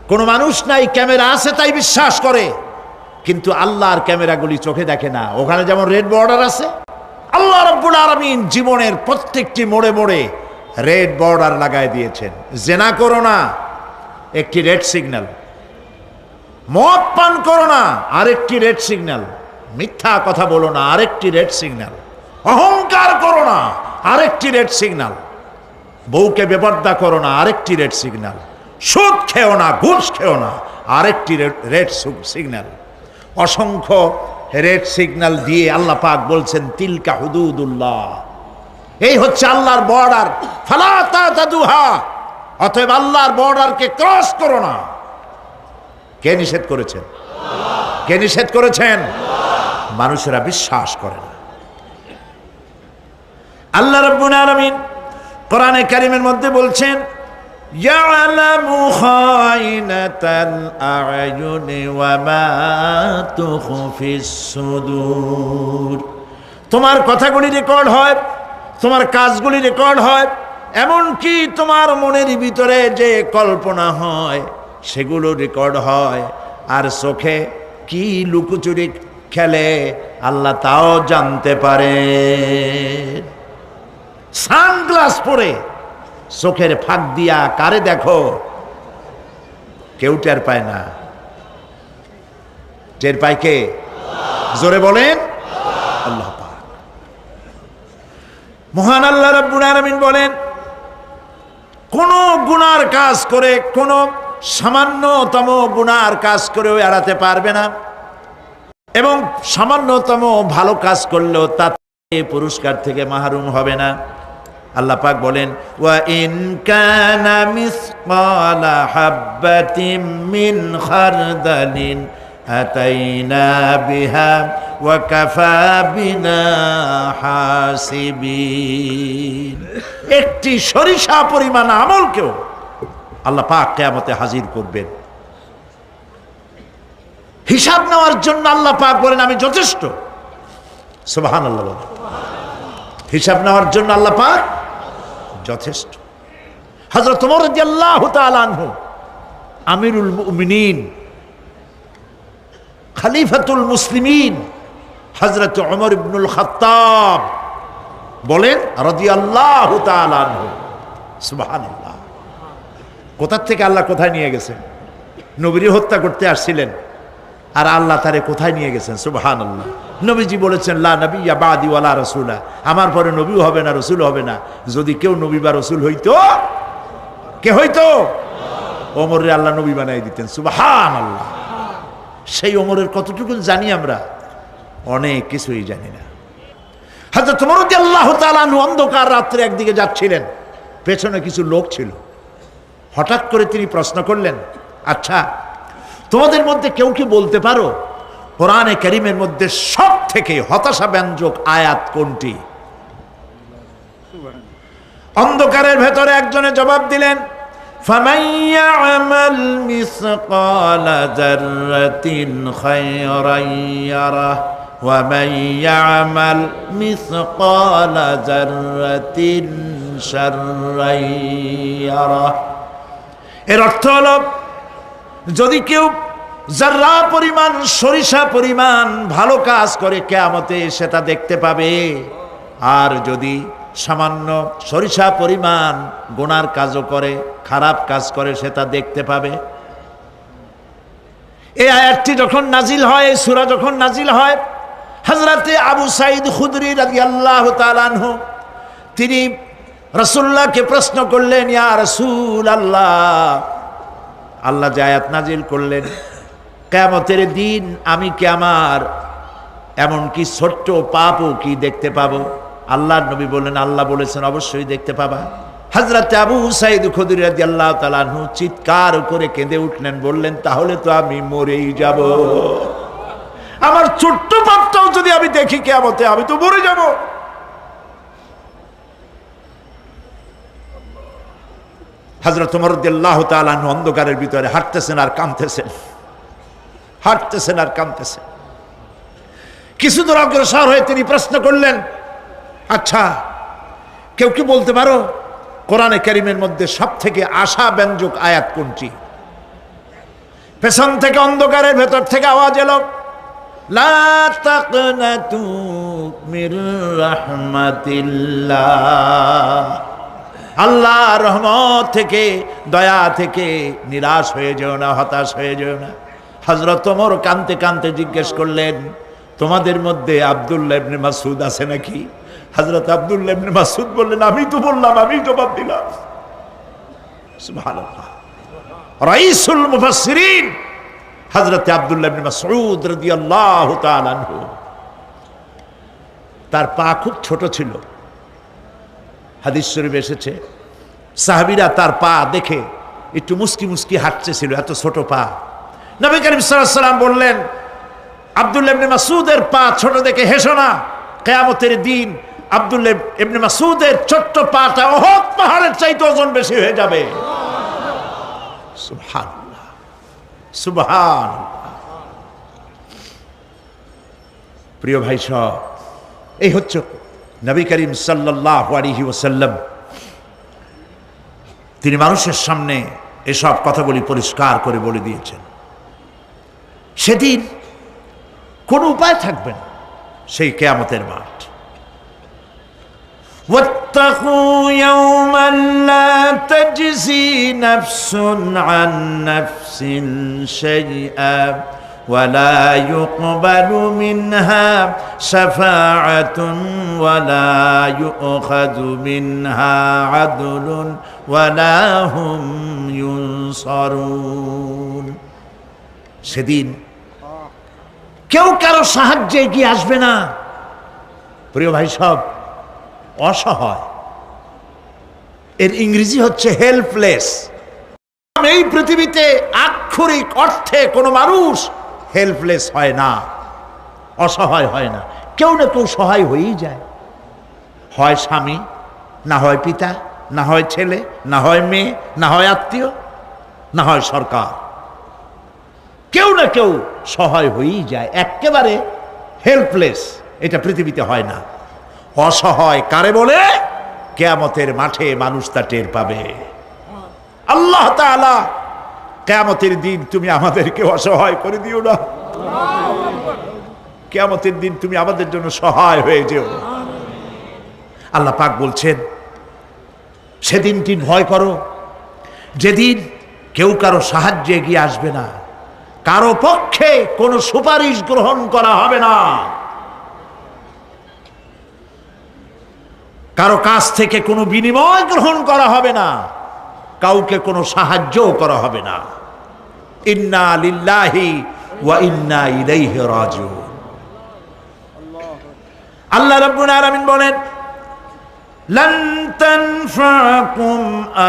কোনো মানুষ নাই, ক্যামেরা আছে তাই বিশ্বাস করে, কিন্তু আল্লাহর ক্যামেরাগুলি চোখে দেখে না। ওখানে যেমন রেড বর্ডার আছে, আল্লাহ রাব্বুল আলামিন জীবনের প্রত্যেকটি মোড়ে মোড়ে রেড বর্ডার লাগায় দিয়েছেন। জেনা করো না, একটি রেড সিগন্যাল। মদ পান করো না, আরেকটি রেড সিগন্যাল। মিথ্যা কথা বলো না, আরেকটি রেড সিগন্যাল। অহংকার করো না, আরেকটি রেড সিগন্যাল। বউকে বেপর্দা করো না, আরেকটি রেড সিগন্যাল। সুদ খেও না, ঘুষ খেও না, আরেকটি রেড সিগন্যাল। অসংখ্য রেড সিগন্যাল দিয়ে আল্লাহ পাক বলছেন তিলকা হুদুদুল্লাহ, এই হচ্ছে আল্লাহর বর্ডার, ফালা তাতাদুহা, অতএব আল্লাহর বর্ডারকে ক্রস করো না। কে নিষেধ করেছেন? কে নিষেধ করেছেন? মানুষেরা বিশ্বাস করে না। আল্লাহ রাব্বুল আলামিন কোরআনে কারীমের মধ্যে বলছেন, ইয়ালামু খায়িনাতাল আ'য়ুনি ওয়া মা তুখফিস সুদূর। তোমার কথাগুলি রেকর্ড হয়, তোমার কাজগুলি রেকর্ড হয়, এমনকি তোমার মনের ভিতরে যে কল্পনা হয় সেগুলো রেকর্ড হয়। আর চোখে কি লুকোচুরি খেলে আল্লাহ তাও জানতে পারে। সানগ্লাস পরে চোখের ফাঁক দিয়া কারে দেখো, কেউ টের পায় না। টের পায় কে? জোরে বলেন, আল্লাহ পাক। মহান আল্লাহ রাব্বুল আলামিন বলেন, কোন গুনার কাজ করে, কোন সামান্যতম গুনার কাজ করেও এড়াতে পারবে না, এবং সামান্যতম ভালো কাজ করলেও তাতে পুরস্কার থেকে মাহরুম হবে না। আল্লাহ পাক বলেন, ওয়া ইন কানা মিসকালা হাববাতিন মিন খারদালিন আতাইনা বিহা ওয়া কাফা বিনা হাসিবিন। একটি সরিষা পরিমাণ আমলকেও আল্লাহ পাক কিয়ামতে হাজির করবেন। হিসাব নেওয়ার জন্য আল্লাহ পাক বলেন, আমি যথেষ্ট। সুবহানাল্লাহ বলেন। হিসাব নেওয়ার জন্য আল্লাহ পাক যথেষ্ট। হযরত ওমর রাদিয়াল্লাহু তাআলা আনহু, আমিরুল মুমিনিন, খলিফাতুল মুসলিমিন হযরত ওমর ইবনুল খাত্তাব বলেন রাদিয়াল্লাহু তাআলা আনহু, সুবহানাল্লাহ। কোথা থেকে আল্লাহ কোথায় নিয়ে গেছেন? নবীর হত্যা করতে আসছিলেন, আর আল্লাহ তারে কোথায় নিয়ে গেছেন? সুবহানাল্লাহ। নবীজি বলেছেন, লা নবিয়্যা বাদি ওয়ালা রাসূলা, আমার পরে নবীও হবে না, রাসূল হবে না। যদি কেউ নবী বা রাসূল হইতো, কে হইতো? ওমরে আল্লাহ নবী বানাই দিতেন। সুবহানাল্লাহ। সেই ওমরের কতটুকু জানি আমরা? অনেক কিছুই জানি না। হযরত ওমর রাদিয়াল্লাহু তাআলা আনহু অন্ধকার রাত্রে একদিকে যাচ্ছিলেন, পেছনে কিছু লোক ছিল। হঠাৎ করে তিনি প্রশ্ন করলেন, আচ্ছা, তোমাদের মধ্যে কেউ কি বলতে পারো কোরআনে কারীমের মধ্যে সব থেকে হতাশা ব্যঞ্জক আয়াত কোনটি? অন্ধকারের ভেতরে একজনে জবাব দিলেন, ফামান ইয়ামাল মিসকালা যাররাতিন খায়রান ইয়ারাহ ওয়া মান ইয়ামাল মিসকালা যাররাতিন শাররান ইয়ারাহ। এর অর্থ হলো, যদি কেউ যারা পরিমাণ, সরিষা পরিমাণ ভালো কাজ করে কিয়ামতে সেটা দেখতে পাবে, আর যদি সামান্য সরিষা পরিমাণ গুনার কাজও করে, খারাপ কাজ করে, সেটা দেখতে পাবে। এই আয়াতটি যখন নাজিল হয়, এই সূরা যখন নাজিল হয়, হযরতে আবু সাঈদ খুদরি রাদিয়াল্লাহু তাআলা আনহু তিনি রাসূলুল্লাহকে প্রশ্ন করলেন, ইয়া রাসূলাল্লাহ, আল্লাহ যে আয়াত নাজিল করলেন, কিয়ামতের দিন আমি কি আমার এমনকি ছোট্ট পাপও কি দেখতে পাবো? আল্লাহর নবী বললেন, আল্লাহ বলেছেন অবশ্যই দেখতে পাবা। হযরত আবু সাঈদ খুদরি রাদিয়াল্লাহু তাআলা আনহু চিৎকার করে কেঁদে উঠলেন, বললেন, তাহলে তো আমি মরেই যাব। আমার ছোট্ট পাপটাও যদি আমি দেখি কিয়ামতে, আমি তো মরে যাব। হযরত ওমর রাদিয়াল্লাহু তাআলা আনহু অন্ধকারের ভিতরে হাঁটতেছেন আর কাঁদতেছেন, হাঁটতেছেন আর কাঁদতেছেন। কিছু দূর অগ্রসর হয়ে তিনি প্রশ্ন করলেন, আচ্ছা, কেউ কি বলতে পারো কোরআনে কারীমের মধ্যে সব থেকে আশা ব্যঞ্জক আয়াত কোনটি? পেছন থেকে অন্ধকারের ভেতর থেকে আওয়াজ এলো, লা তাকনাতু মির রাহমাতিল্লাহ, আল্লাহর রহমত থেকে, দয়া থেকে নিরাশ হয়ে যেও না, হতাশ হয়ে যেও না। হযরত ওমর কাঁদতে কাঁদতে জিজ্ঞেস করলেন, তোমাদের মধ্যে আব্দুল্লাহ ইবনে মাসউদ আছে নাকি? হযরত আব্দুল্লাহ ইবনে মাসউদ বললেন, আমি তো বললাম, আমি জবাব দিলাম। সুবহানাল্লাহ। রাইসুল মুফাসসিরিন হযরত আব্দুল্লাহ ইবনে মাসউদ রাদিয়াল্লাহু তাআলা আনহু, তার পা খুব ছোট ছিল। হাদিস শরীফে এসেছে, সাহাবীরা তার পা দেখে একটু মুস্কি মুস্কি হাঁটতেছিল, এত ছোট পা। নবী করিম সাল্লাল্লাহু আলাইহি ওয়াসাল্লাম বললেন, আব্দুল্লাহ ইবনে মাসউদের পা ছোট দেখে হেসো না, কিয়ামতের দিন আব্দুল্লাহ ইবনে মাসউদের ছোট্ট পাটা উহুদ পাহাড়ের চাইতে ওজন বেশি হয়ে যাবে। সুবহানাল্লাহ, সুবহানাল্লাহ। প্রিয় ভাই সব, এই হচ্ছে নবী করিম সাল্লাল্লাহু আলাইহি ওয়াসাল্লাম। তিনি মানুষের সামনে এসব কথাগুলি পরিষ্কার করে বলে দিয়েছেন। সেদিন কোনো উপায় থাকবে না, সেই কিয়ামতের মাঠ। واتقوا يوما لا تجزي نفس عن نفس شيئا ولا يقبل منها شفاعة ولا يؤخذ منها عدل ولا هم ينصرون। সেদিন কেউ কারো সাহায্যে এগিয়ে আসবে না। প্রিয় ভাই সব, অসহায়, এর ইংরেজি হচ্ছে হেল্পলেস। এই পৃথিবীতে আক্ষরিক অর্থে কোনো মানুষ হেল্পলেস হয় না, অসহায় হয় না। কেউ না কেউ সহায় হয়েই যায়, হয় স্বামী, না হয় পিতা, না হয় ছেলে, না হয় মেয়ে, না হয় আত্মীয়, না হয় সরকার। কেউ না কেউ সহায় হয়েই যায়। একেবারে হেল্পলেস এটা পৃথিবীতে হয় না। অসহায় কারে বলে? কিয়ামতের মাঠে মানুষ তা টের পাবে। আল্লাহ তাআলা কিয়ামতের দিন তুমি আমাদেরকে অসহায় করে দিও না। কিয়ামতের দিন তুমি আমাদের জন্য সহায় হয়ে যেও। আল্লাহ পাক বলছেন, সেদিনটি ভয় করো যেদিন কেউ কারো সাহায্যে এগিয়ে আসবে না, কারো পক্ষে কোনো সুপারিশ গ্রহণ করা হবে না, কারো কাছ থেকে কোনো বিনিময় গ্রহণ করা হবে না, কাউকে কোনো সাহায্যও করা হবে না। ইন্না লিল্লাহি ওয়া ইন্না ইলাইহি রাজিউন। আল্লাহ রাব্বুল আলামিন বলেন, লান তানফাকুম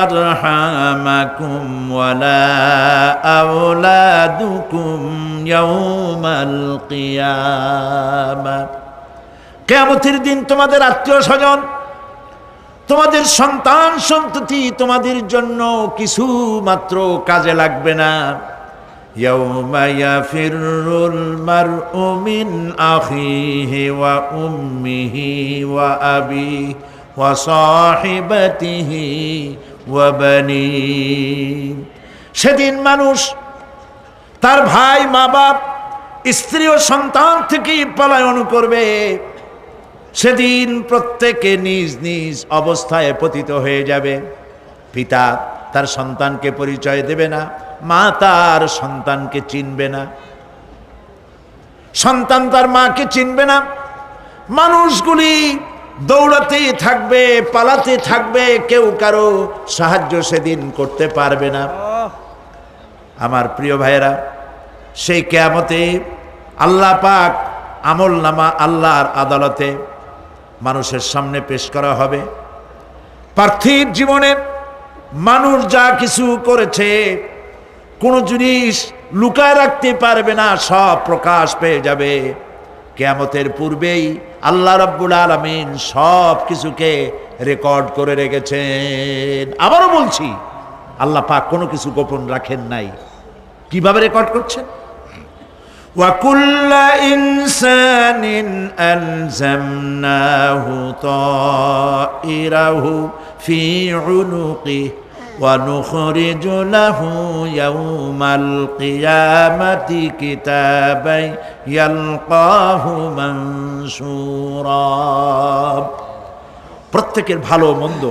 আরহামাকুম ওয়ালা আওলাদুকুম ইয়াউমাল কিয়ামাহ। কিয়ামতের দিন তোমাদের আত্মীয় স্বজন, তোমাদের সন্তান সন্ততি তোমাদের জন্য কিছু মাত্র কাজে লাগবে না। ইয়াউমা ইয়াফিরুল মারউ মিন আখিহি ওয়া উম্মিহি ওয়া আবিহি ওয়া সাহিবাতিহি ওয়া বানিহি। সেদিন মানুষ তার ভাই, মা বাপ, স্ত্রী ও সন্তান থেকে পলায়ন করবে। সেদিন প্রত্যেকে নিজ নিজ অবস্থায় পতিত হয়ে যাবে। পিতা তার সন্তানকে পরিচয় দেবে না, মা তার সন্তানকে চিনবে না, সন্তান তার মাকে চিনবে না। মানুষগুলি দৌড়াতে থাকবে, পালাতে থাকবে, কেউ কারো সাহায্য সেদিন করতে পারবে না। আমার প্রিয় ভাইয়েরা, সেই কিয়ামতে আল্লাহ পাক আমল নামা আল্লাহর আদালতে মানুষের সামনে পেশ করা হবে। পার্থিব জীবনে মানুষ যা কিছু করেছে কোনো জিনিস লুকায় রাখতে পারবে না, সব প্রকাশ পেয়ে যাবে। কিয়ামতের পূর্বেই আল্লাহ রাব্বুল আলামিন সব কিছুকে রেকর্ড করে রেখেছেন। আবারও বলছি, আল্লাহ পাক কোনো কিছু গোপন রাখেন নাই। কিভাবে রেকর্ড করছেন? وَكُلَّ إِنسَانٍ أَلْزَمْنَاهُ طَائِرَهُ فِي عُنُقِهِ وَنُخْرِجُ لَهُ يَوْمَ الْقِيَامَةِ كِتَابًا يَلْقَاهُ مَنشُورًا। প্রত্যেকের ভালো মন্দ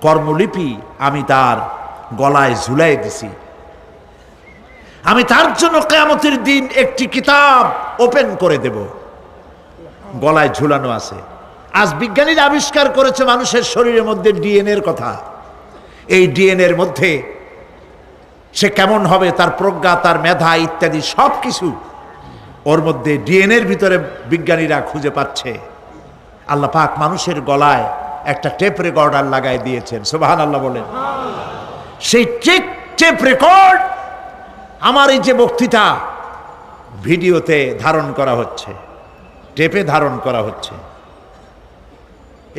কর্মলিপি আমি তার গলায় ঝুলাই দিছি। আমি তার জন্য কিয়ামতের দিন একটি কিতাব ওপেন করে দেব, গলায় ঝুলানো আছে। আজ বিজ্ঞানীরা আবিষ্কার করেছে মানুষের শরীরের মধ্যে ডিএনএর কথা। এই ডিএনএর মধ্যে সে কেমন হবে, তার প্রজ্ঞা, তার মেধা ইত্যাদি সব কিছু ওর মধ্যে ডিএনএর ভিতরে বিজ্ঞানীরা খুঁজে পাচ্ছে। আল্লাহ পাক মানুষের গলায় একটা টেপ রেকর্ডার লাগাই দিয়েছেন। সুবহানাল্লাহ বলেন। সেই টেপ রেকর্ড আমার এই যে বক্তৃতা ভিডিওতে ধারণ করা হচ্ছে, টেপে ধারণ করা হচ্ছে।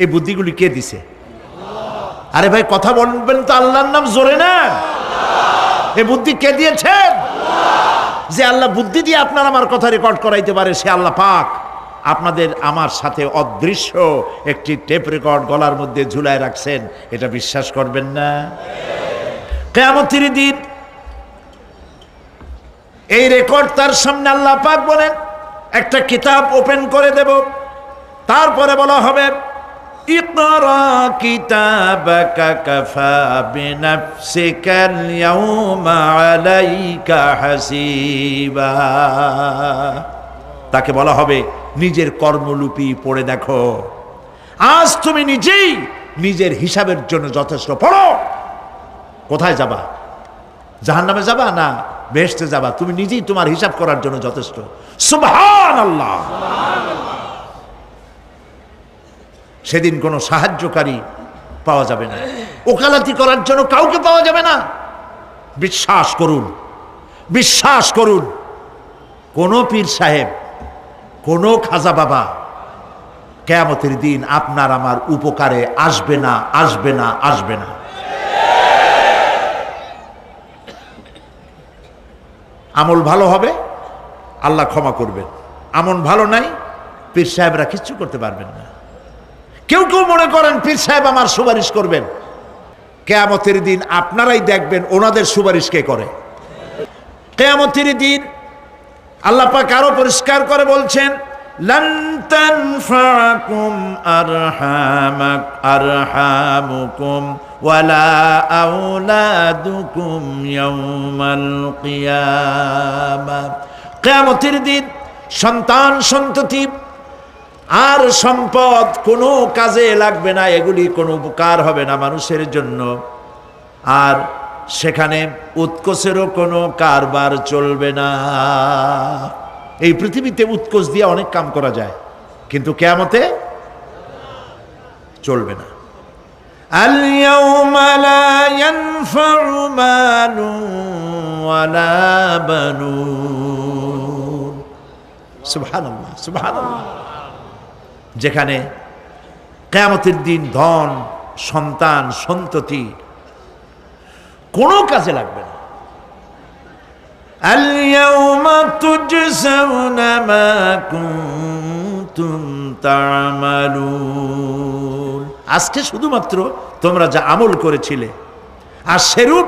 এই বুদ্ধিগুলি কে দিছে? আরে ভাই কথা বলবেন তো আল্লাহর নাম জোরে না। এই বুদ্ধি কে দিয়েছেন? যে আল্লাহ বুদ্ধি দিয়ে আপনার আমার কথা রেকর্ড করাইতে পারে সে আল্লাহ পাক আপনাদের আমার সাথে অদৃশ্য একটি টেপ রেকর্ড গলার মধ্যে ঝুলায় রাখছেন। এটা বিশ্বাস করবেন না? কিয়ামতের দিন এই রেকর্ড তার সামনে আল্লাহ পাক বলেন একটা কিতাব ওপেন করে দেব, তারপরে বলা হবে ইকরা কিতাবাকা কাফা বিনাফসিকাল ইয়াউমা আলাইকা হাসিবা। তাকে বলা হবে নিজের কর্মলিপি পড়ে দেখো, আজ তুমি নিজেই নিজের হিসাবের জন্য যথেষ্ট। পড়ো। কোথায় যাবা? জাহান্নামে যাবা না বেহেশতে যাবা? তুমি নিজেই তোমার হিসাব করার জন্য যথেষ্ট। সুবহানাল্লাহ। সেদিন কোনো সাহায্যকারী পাওয়া যাবে না, ওকালতি করার জন্য কাউকে পাওয়া যাবে না। বিশ্বাস করুন, বিশ্বাস করুন, কোন পীর সাহেব, কোন খাজা বাবা কিয়ামতের দিন আপনার আমার উপকারে আসবে না, আসবে না, আসবে না। আমল ভালো হবে আল্লাহ ক্ষমা করবেন, আমল ভালো নাই পীর সাহেবরা কিচ্ছু করতে পারবেন না। কেউ কেউ মনে করেন পীর সাহেব আমার সুপারিশ করবেন। কিয়ামতের দিন আপনারাই দেখবেন ওনাদের সুপারিশ কে করে। কিয়ামতের দিন আল্লাহ পাক আরো পরিষ্কার করে বলছেন লান তানফাকুম আরহামুকুম ওয়ালা আওলাদুকুম ইয়াউমাল কিয়ামা। কিয়ামতের দিন সন্তান সন্ততি আর সম্পদ কোনো কাজে লাগবে না, এগুলি কোনো উপকার হবে না মানুষের জন্য। আর সেখানে উৎকোচেরও কোনো কারবার চলবে না। এই পৃথিবীতে উৎকোচ দিয়ে অনেক কাম করা যায়, কিন্তু কিয়ামতে চলবে না। আল ইয়াউমা লা ইয়ানফাউ মালুন ওয়ালা বানুন। সুবহানাল্লাহ, সুবহানাল্লাহ। যেখানে কিয়ামতের দিন ধন সন্তান সন্ততি কোনো কাজে লাগবে না। আল ইয়াউমা তুজজাউনা মা কুনতুম তা'মালুন। আজকে শুধুমাত্র তোমরা যা আমল করেছিলে আর সেরূপ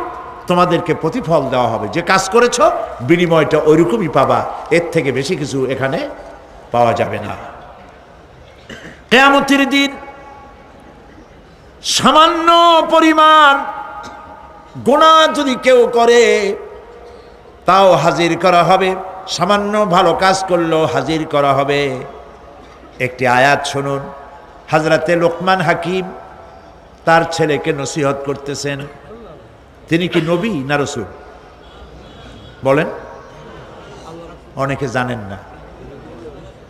তোমাদেরকে প্রতিফল দেওয়া হবে। যে কাজ করেছো বিনিময়টা ওইরকমই পাবা, এর থেকে বেশি কিছু এখানে পাওয়া যাবে না। কিয়ামতের দিন সামান্য পরিমাণ গুনাহ যদি কেউ করে তাও হাজির করা হবে, সামান্য ভালো কাজ করলেও হাজির করা হবে। একটি আয়াত শুনুন, হযরতে লোকমান হাকিম তার ছেলেকে নসিহত করতেছেন। তিনি কি নবী না রাসূল? বলেন, অনেকে জানেন না।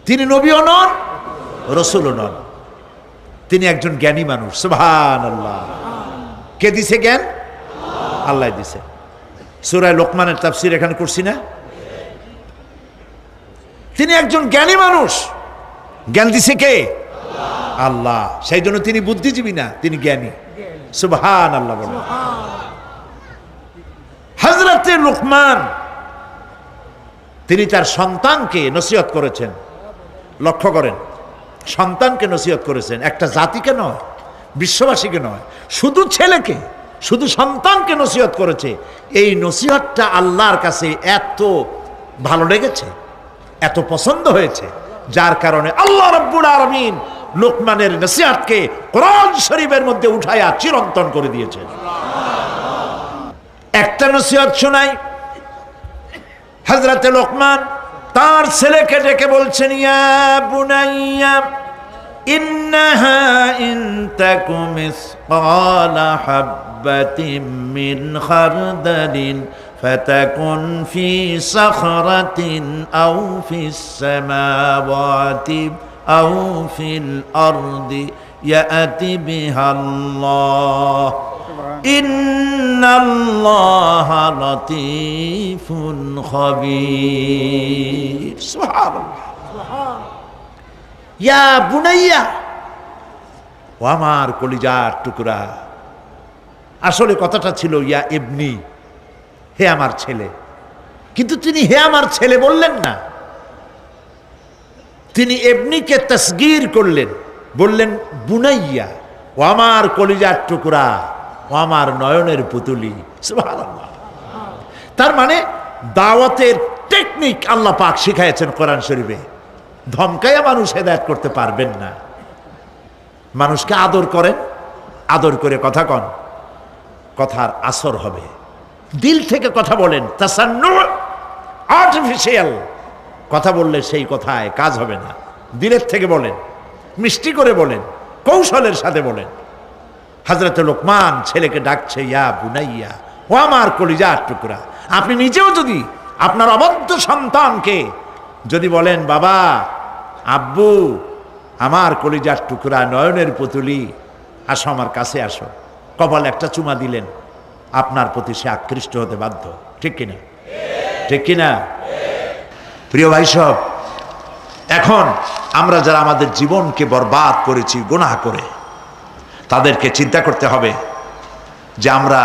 তিনি নবীও নন, রাসূলও নন, তিনি একজন জ্ঞানী মানুষ। সুবহানাল্লাহ। কে দিছে জ্ঞান? আল্লাহ দিছে। সূরা লোকমানের তাফসীর এখানে করছি না? তিনি একজন জ্ঞানী মানুষ, জ্ঞান দিছে কে? আল্লাহ। সেই জন্য তিনি বুদ্ধিজীবী না, তিনি জ্ঞানী। সুবহানাল্লাহ বলেন। হযরতে লোকমান তিনি তার সন্তানকে নসিহত করেছেন। লক্ষ্য করেন, সন্তানকে নসিহত করেছেন, একটা জাতিকে নয়, বিশ্ববাসীকে নয়, শুধু ছেলেকে, শুধু সন্তানকে নসিহত করেছে। এই নসিহতটা আল্লাহর কাছে এত ভালো লেগেছে, এত পছন্দ হয়েছে, যার কারণে আল্লাহ রাব্বুল আলামিন লোকমানের নসিহতকে কোরআন শরীফের মধ্যে উঠায়া চিরন্তন করে দিয়েছেন। একটা নসিহত শোনাই। হযরতে লোকমান তার ছেলেকে ডেকে বলছেন, ইয়া বুনাইয়া ইন্নাহা ইন তাকু মিসকালা হাববাতিন মিন খারদালিন ফাতাকুন ফি সাখরাতিন আও ফিস সামাওয়াতি আও ফিল আরদি ইয়াতি বিহাল্লাহ। ইন্নাল্লাহা লাতীফুন খাবীর। সুবহানাল্লাহ। ইয়া বুনাইয়া, ও আমার কলিজার টুকরা। আসলে কথাটা ছিল ইয়া ইবনি, হে আমার ছেলে, কিন্তু তিনি হে আমার ছেলে বললেন না, তিনি ইবনিকে তাসগীর করলেন, বললেন বুনাইয়া, ও আমার কলিজার টুকরা, ও আমার নয়নের পুতুলি। সুবহানাল্লাহ। তার মানে দাওয়াতের টেকনিক আল্লাহ পাক শিখাইছেন কোরআন শরীফে। ধমকাইয়া মানুষ হেদায়েত করতে পারবেন না। মানুষকে আদর করেন, আদর করে কথা কন, কথার আসর হবে। দিল থেকে কথা বলেন, তাসান্নু, আর্টিফিশিয়াল কথা বললে সেই কথায় কাজ হবে না। দিলের থেকে বলেন, মিষ্টি করে বলেন, কৌশলের সাথে বলেন। হযরতে লোকমান ছেলেকে ডাকছে ইয়া বুনাইয়া, ও আমার কলিজার টুকরা। আপনি নিজেও যদি আপনার অবদ্ধ সন্তানকে যদি বলেন, বাবা, আব্বু, আমার কলিজার টুকরা, নয়নের পুতুলি, আসো আমার কাছে আসো, কপালে একটা চুমা দিলেন, আপনার প্রতি সে আকৃষ্ট হতে বাধ্য। ঠিক কিনা? ঠিক কিনা? প্রিয় ভাই সব, এখন আমরা যারা আমাদের জীবনকে বরবাদ করেছি গুনাহ করে, তাদেরকে চিন্তা করতে হবে যে আমরা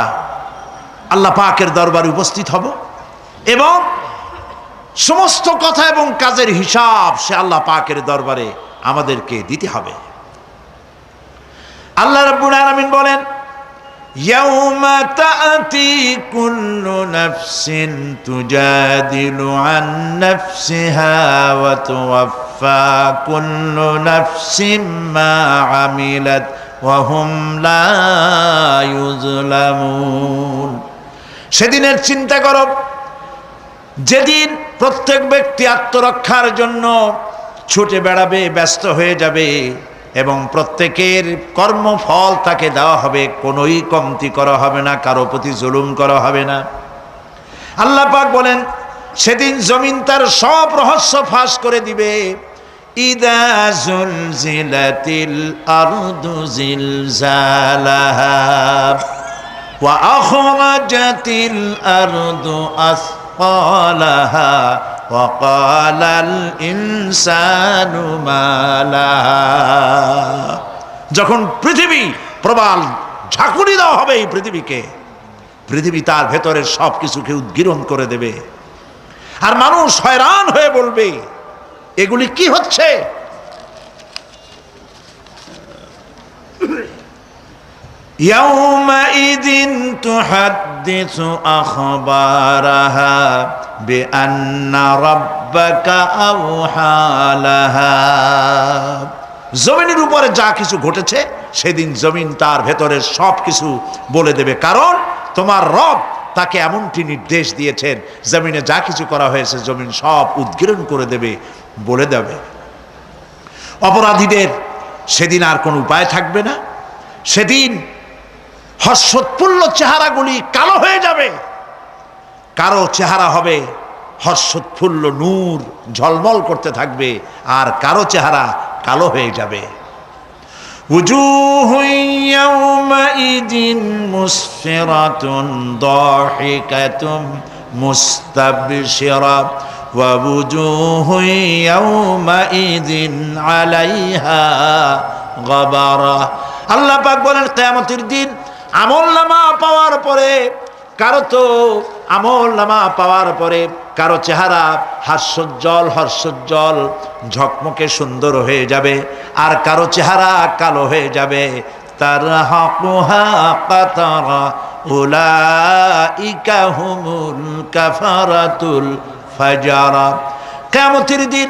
আল্লাহ পাকের দরবারে উপস্থিত হব এবং সমস্ত কথা এবং কাজের হিসাব সে আল্লাহ পাকের দরবারে আমাদেরকে দিতে হবে। আল্লাহ রাব্বুল আলামিন বলেন, ইয়াউমা তা'তি কুল্লু নাফসিন তুজাদিলু আন নাফসিহা ওয়া তুওয়াফফা কুল্লু নাফসিন মা আমিলাত ওয়া হুম লা ইউযলামুন। সেদিনের চিন্তা করো, যেদিন প্রত্যেক ব্যক্তি আত্মরক্ষার জন্য ছুটে বেড়াবে, ব্যস্ত হয়ে যাবে এবং প্রত্যেকের কর্মফল তাকে দেওয়া হবে, কোনোই কমতি করা হবে না, কারো প্রতি জুলুম করা হবে না। আল্লাহ পাক বলেন, সেদিন জমিন তার সব রহস্য ফাঁস করে দিবে। ইদা জুলজিলাতিল আরদু জিলজালাহা ওয়া আখরাজাতিল আরদু আসকালাহা ওয়া ক্বালাল ইনসানু মা লাহা। যখন পৃথিবী প্রবাল ঝাঁকুনি দেওয়া হবে এই পৃথিবীকে, পৃথিবী তার ভেতরের সব কিছুকে উদ্গীরণ করে দেবে, আর মানুষ হয়রান হয়ে বলবে, এগুলি কি হচ্ছে? ইয়াউমাইযিন তুহাদ্দিসু আখবারাহা বিআন্না রাব্বাকা আওহা লাহা। জমিনের উপরে যা কিছু ঘটেছে সেদিন জমিন তার ভেতরের সব কিছু বলে দেবে, কারণ তোমার রব তাকে এমনটি নির্দেশ দিয়েছেন, জমিনে যা কিছু করা হয়েছে জমিন সব উদ্গীরণ করে দেবে, বলে দেবে। অপরাধীদের সেদিন আর কোনো উপায় থাকবে না। সেদিন হর্ষোৎফুল্ল চেহারাগুলি কালো হয়ে যাবে, কারো চেহারা হবে হর্ষোৎফুল্ল নূর, ঝলমল করতে থাকবে, আর কারো চেহারা কালো হয়ে যাবে। وجوه يومئذ مسفرة ضاحكة مستبشرة ووجوه يومئذ عليها غبرة। আল্লাহ পাক বলেন, কিয়ামতের দিন আমলনামা পাওয়ার পরে কারো চেহারা হর্ষোজ্জ্বল ঝকমকে সুন্দর হয়ে যাবে, আর কারো চেহারা কালো হয়ে যাবে। তারহাকুহা কাতারা উলাইকা হুমুল কাফারাতুল ফাজারা। কিয়ামতের দিন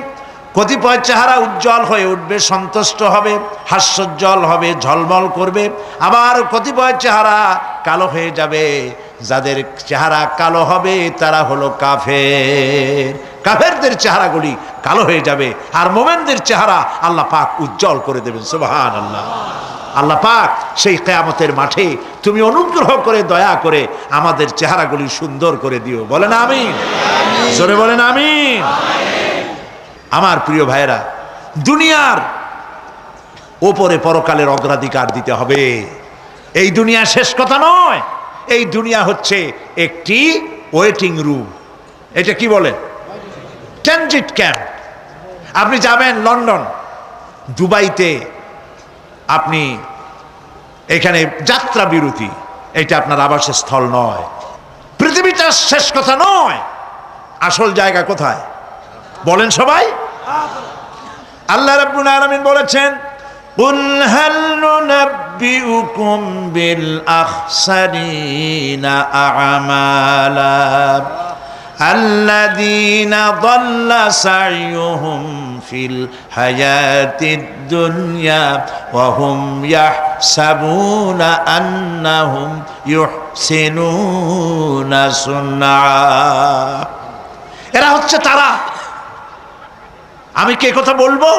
কতিপয় চেহারা উজ্জ্বল হয়ে উঠবে, সন্তুষ্ট হবে, হাস্যোজ্জ্বল হবে, ঝলমল করবে, আবার কতিপয় চেহারা কালো হয়ে যাবে। যাদের চেহারা কালো হবে তারা হলো কাফের, কাফেরদের চেহারাগুলি কালো হয়ে যাবে, আর মোমেনদের চেহারা আল্লাহ পাক উজ্জ্বল করে দেবেন। সুবহানাল্লাহ। আল্লাহ পাক সেই কিয়ামতের মাঠে তুমি অনুগ্রহ করে দয়া করে আমাদের চেহারাগুলি সুন্দর করে দিও। বলেন আমিন, জোরে বলেন আমিন। আমার প্রিয় ভাইয়েরা, দুনিয়ার ওপরে পরকালের অগ্রাধিকার দিতে হবে। এই দুনিয়া শেষ কথা নয়, এই দুনিয়া হচ্ছে একটি ওয়েটিং রুম। এটা কি বলে? Transit camp. আপনি যাবেন লন্ডন, দুবাইতে, আপনি এখানে যাত্রা বিরতি, এটা আপনার আবাসের স্থল নয়। পৃথিবীটা শেষ কথা নয়, আসল জায়গা কোথায় বলেন সবাই? আল্লাহ রাব্বুল আলামিন বলেছেন, কুল হাল নুনাব্বিউকুম বিল আখসারিনা আ'মালা আল্লাযীনা দাল্লা সা'য়ুহুম ফিল হায়াতিদ দুনিয়া ওয়া হুম ইয়াহসাবুনা আন্নাহুম ইউহসিনুনা সুন্না। এরা হচ্ছে তারা। আমি কি কথা বলবো?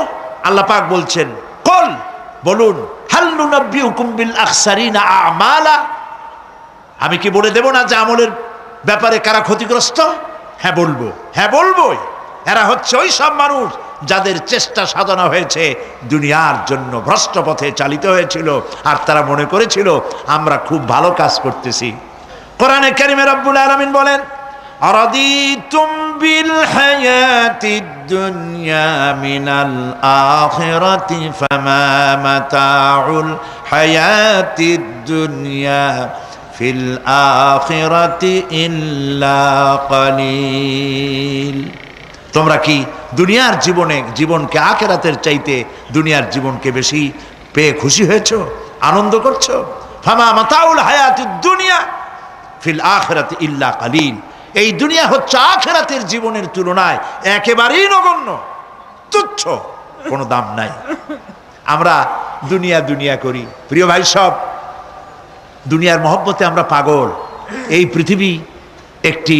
আল্লাহ পাক বলছেন, কুল, বলুন, হাল নুনাব্বিউকুম বিল আখসারিনা আ'মালা, আমি কি বলে দেব না যে আমলের ব্যাপারে কারা ক্ষতিগ্রস্ত? হ্যাঁ বলবো, হ্যাঁ বলবোই। এরা হচ্ছে ওই সব মানুষ যাদের চেষ্টা সাধনা হয়েছে দুনিয়ার জন্য, ভ্রষ্ট পথে চালিত হয়েছিল, আর তারা মনে করেছিল আমরা খুব ভালো কাজ করতেছি। কোরআনে কারিমে রব্বুল আলামিন বলেন, আরাদিতুম বিল হায়াতিদ দুনিয়া মিনাল আখিরাতি ফামা মাতাউল হায়াতিদ দুনিয়া ফিল আখিরাতি ইল্লা কালিল। তোমরা কি দুনিয়ার জীবনকে আখিরাতের চাইতে দুনিয়ার জীবনকে বেশি পেয়ে খুশি হয়েছো, আনন্দ করছো? ফামা মাতাউল হায়াতিদ দুনিয়া ফিল আখিরাতি ইল্লা কালিল। এই দুনিয়া হচ্ছে আখিরাতের জীবনের তুলনায় একেবারেই নগণ্য, তুচ্ছ, কোনো দাম নাই। আমরা দুনিয়া দুনিয়া করি। প্রিয় ভাই সব, দুনিয়ার মহব্বতে আমরা পাগল। এই পৃথিবী একটি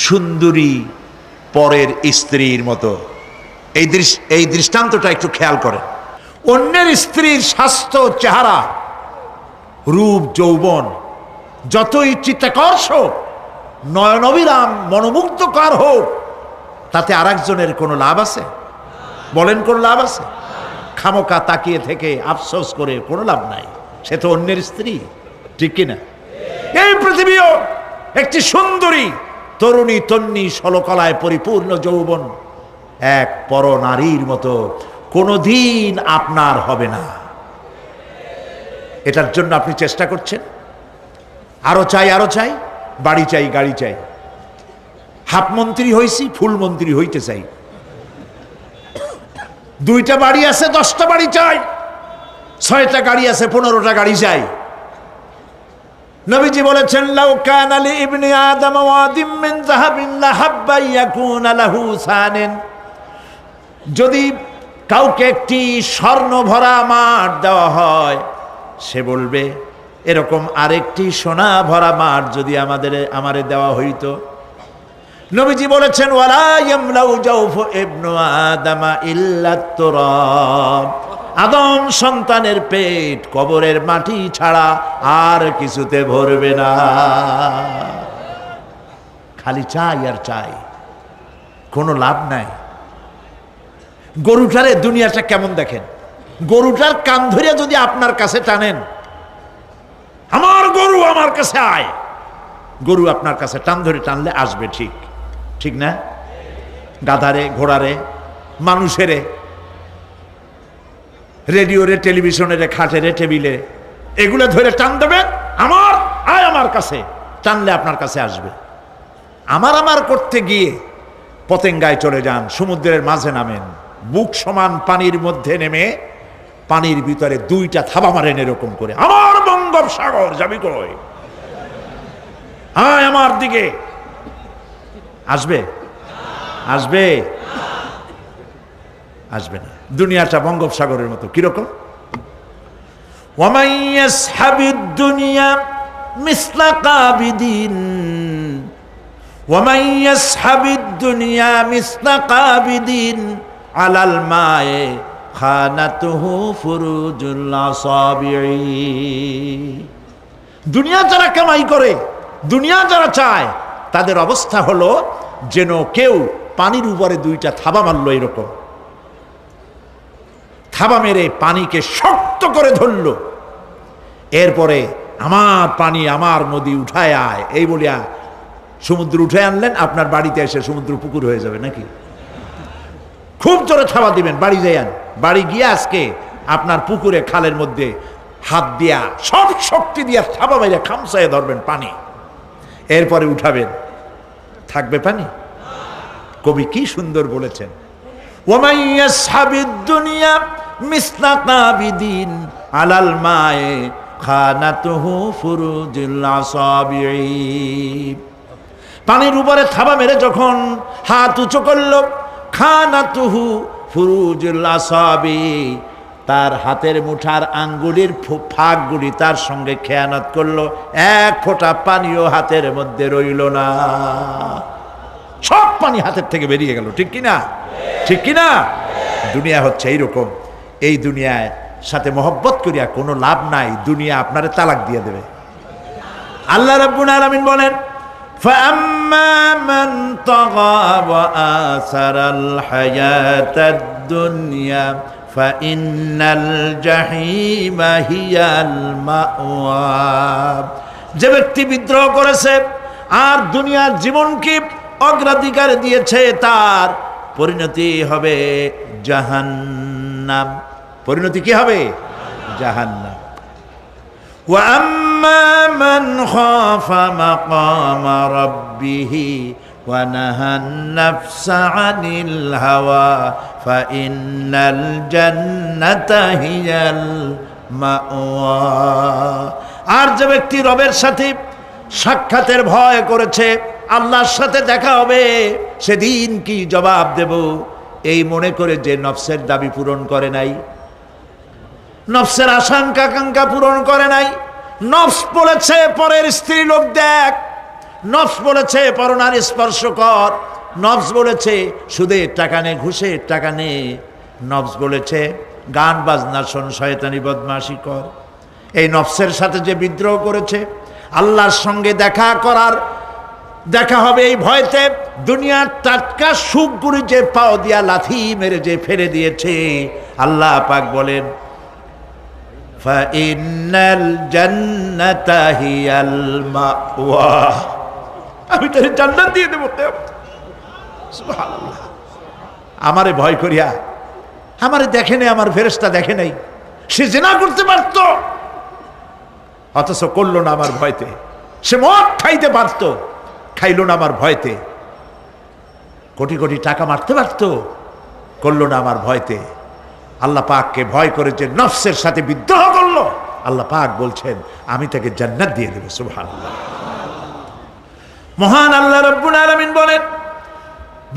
সুন্দরী পরের স্ত্রীর মতো। এই দৃষ্টান্তটা একটু খেয়াল করেন। অন্যের স্ত্রীর স্বাস্থ্য, চেহারা, রূপ, যৌবন যতই চিত্তাকর্ষক, নয়নবিরাম, মনোমুগ্ধকর হোক, তাতে আরেকজনের কোনো লাভ আছে? বলেন, কোন লাভ আছে? খামোকা তাকিয়ে থেকে আফসোস করে কোনো লাভ নাই, সে তো অন্যের স্ত্রী, ঠিক কিনা? এই পৃথিবীও একটি সুন্দরী তরুণী, তন্নি, ষোলকলায় পরিপূর্ণ যৌবন এক পর নারীর মতো কোনোদিন আপনার হবে না। এটার জন্য আপনি চেষ্টা করছেন, আরো চাই, আরো চাই, বাড়ি চাই, গাড়ি চাই, হাফ মন্ত্রী হয়েছি, ফুল মন্ত্রী হইতে চাই, 2টা বাড়ি আছে, 10টা বাড়ি চাই, 6টা গাড়ি আছে, 15টা গাড়ি চাই। নবীজি বলেছেন, লাউ কানা লি ইবনি আদম ওয়াদিম মিন যাহাবিন লাহাব্বা ইয়াকুনা লাহু সানিন, যদি কাউকে একটি স্বর্ণ ভরা মাঠ দেওয়া হয়, সে বলবে এরকম আরেকটি সোনা ভরা মাঠ যদি আমারে দেওয়া হইতো। নবীজি বলেছেন, ওয়ালা ইয়ামলাউ জাওফু ইবনু আদামা ইল্লা তুরাব, আদম সন্তানের পেট কবরের মাটি ছাড়া আর কিছুতে ভরবে না। খালি চাই আর চাই, কোনো লাভ নাই। গরুটারে দুনিয়াটা কেমন দেখেন, গরুটার কান ধরে যদি আপনার কাছে টানেন, আমার গরু আমার কাছে আয়, গরু আপনার কাছে টান ধরে টানলে আসবে, ঠিক ঠিক না? গাধারে, ঘোড়ারে, মানুষেরে, রেডিওরে, টেলিভিশনের, খাটেরে, টেবিলে, এগুলো ধরে টান দেবেন, আমার আয় আমার কাছে, টানলে আপনার কাছে আসবে। আমার করতে গিয়ে পতেঙ্গায় চলে যান, সমুদ্রের মাঝে নামেন, বুক সমান পানির মধ্যে নেমে পানির ভিতরে 2টা থাবা মারেন এরকম করে, আমার বঙ্গোপসাগর যাবি কই, আয় আমার দিকে, আসবে? আসবে? আসবে না। দুনিয়াটা বঙ্গোপসাগরের মতো, কিরকম? ওয়ামান ইয়াসহাবিদ দুনিয়া মিসলা কাবিদিন, ওয়ামান ইয়াসহাবিদ দুনিয়া মিসলা কাবিদিন আলাল মায়ে খানাতুহু ফুরুজুল আসাবিঈ। দুনিয়া যারা কামাই করে, দুনিয়া যারা চায়, তাদের অবস্থা হলো যেন কেউ পানির উপরে 2টা থাবা মারলো, এরকম থাবা মেরে পানিকে শক্ত করে ধরল, এরপরে আমার পানি আমার নদী উঠায় আয় এই বলিয়া সমুদ্র উঠে আনলেন, আপনার বাড়িতে এসে সমুদ্র পুকুর হয়ে যাবে নাকি? খুব জোরে থাবা দিবেন, বাড়ি যাইয়ান, বাড়ি গিয়ে আজকে আপনার পুকুরে খালের মধ্যে হাত দিয়া সব শক্তি দিয়া থাবা মেরে খামসায় ধরবেন পানি, এরপরে উঠাবেন, থাকবে পানি? কবি কি সুন্দর বলেছেন, ওয়ামাই ইয়াসহাবিদ দুনিয়া মিসলা কাবিদিন আলাল মায়ে খানাতুহু ফুরুজুল আসাবিঈ। পানির উপরে থাবা মেরে যখন হাত উঁচু করলো, খানাতুহু ফুরুজুল আসাবি, তার হাতের মুঠার আঙ্গুলির ফাঁকগুলি তার সঙ্গে খেয়ানত করলো, এক ফোঁটা পানিও হাতের মধ্যে রইল না, সব পানি হাতের থেকে বেরিয়ে গেল। ঠিক কিনা? ঠিক কিনা? দুনিয়া হচ্ছে এইরকম। এই দুনিয়ায় সাথে মহব্বত করিয়া কোনো লাভ নাই, দুনিয়া আপনারে তালাক দিয়ে দেবে। আল্লাহ রাব্বুল আলামিন বলেন, فَأَمَّا مَنْ طَغَى وَآثَرَ الْحَيَاةَ الدُّنْيَا فَإِنَّ الْجَحِيمَ هِيَ الْمَأْوَى। যে ব্যক্তি বিদ্রোহ করেছে আর দুনিয়ার জীবনকে অগ্রাধিকার দিয়েছে, তার পরিণতি হবে জাহান্নাম। পরিণতি কি হবে? জাহান্নাম। وَأَمَّا مَنْ خَافَ مَقَامَ رَبِّهِ وَنَهَى النَّفْسَ عَنِ الْهَوَى فَإِنَّ الْجَنَّةَ هِيَ الْمَأْوَى। আর যে ব্যক্তি রবের সাথে সাক্ষাতের ভয় করেছে, আল্লাহর সাথে দেখা হবে, সেদিন কি জবাব দেব এই মনে করে যে নফসের দাবি পূরণ করে নাই, নফসের আশঙ্কা আকাঙ্ক্ষা পূরণ করে নাই, নফস বলেছে পরের স্ত্রী লোক দেখ, নফস বলেছে পরনারী স্পর্শ কর, নফস বলেছে সুদের টাকা নে, ঘুষের টাকা নে, নফস বলেছে গান বাজনা শোন, শয়তানি বদমাশি কর। এই নফসের সাথে যে বিদ্রোহ করেছে, আল্লাহর সঙ্গে দেখা হবে এই ভয়তে, দুনিয়ার টাটকা সুখগুলি যে পাও দিয়া লাথি মেরে যে ফেলে দিয়েছে, আল্লাহ পাক বলেন ফাইনাল জান্নাতা হিয়াল মাওয়া, আমি তারে জান্নাত দিয়ে দেব। সুবহানাল্লাহ। আমারে ভয় করিয়া, আমারে দেখে নাই, আমার ফেরেশতা দেখে নাই, সে জিনা করতে পারত অথচ করলো না আমার ভয়তে, সে মদ খাইতে পারত, খাইলো না আমার ভয়তে, কোটি কোটি টাকা মারতে পারত, করলো না আমার ভয়তে। আল্লাহ পাককে ভয় করে যে নফসের সাথে বিদ্রোহ করলো, আল্লাহ পাক বলছেন আমি তাকে জান্নাত দিয়ে দেব। সুবহানাল্লাহ। মহান আল্লাহ রাব্বুল আলামিন বলেন,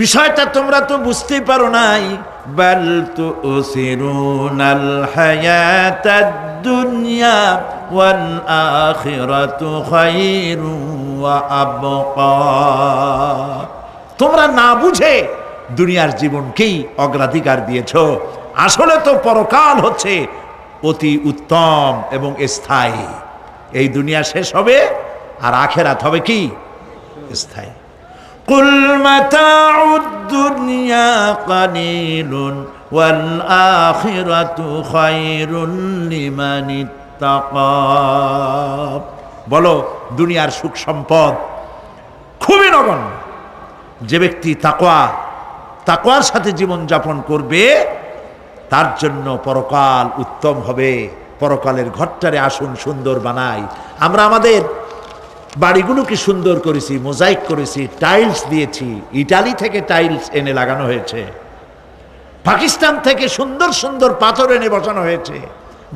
বিষয়টা তোমরা তো বুঝতেই পারো নাই, বাল তুসিরুনাল হায়াতাদ দুনিয়া ওয়াল আখিরাতু খায়রু ওয়া আবকা। তোমরা না বুঝে দুনিয়ার জীবনকেই অগ্রাধিকার দিয়েছো, আসলে তো পরকাল হচ্ছে অতি উত্তম এবং স্থায়ী। এই দুনিয়া শেষ হবে আর আখিরাত হবে কি? স্থায়ী। কুল মাতাউদ দুনিয়া কালিলুন ওয়াল আখিরাতু খায়রুন লিমান ইত্তাকা। বলো দুনিয়ার সুখ সম্পদ খুবই নগণ্য, যে ব্যক্তি তাকওয়ার সাথে জীবন যাপন করবে তার জন্য পরকাল উত্তম হবে। পরকালের ঘরটারে আসুন সুন্দর বানাই। আমরা আমাদের বাড়িগুলোকে সুন্দর করেছি, মোজাইক করেছি, টাইলস দিয়েছি, ইটালি থেকে টাইলস এনে লাগানো হয়েছে, পাকিস্তান থেকে সুন্দর সুন্দর পাথর এনে বসানো হয়েছে।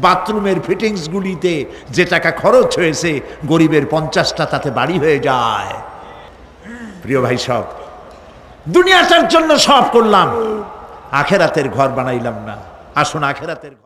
বাথরুমের ফিটিংসগুলিতে যে টাকা খরচ হয়েছে, গরিবের 50টা তাতে বাড়ি হয়ে যায়। প্রিয় ভাই, সব দুনিয়াটার জন্য সব করলাম, আখেরাতের ঘর বানাইলাম না। আসুন আখেরাতের ঘর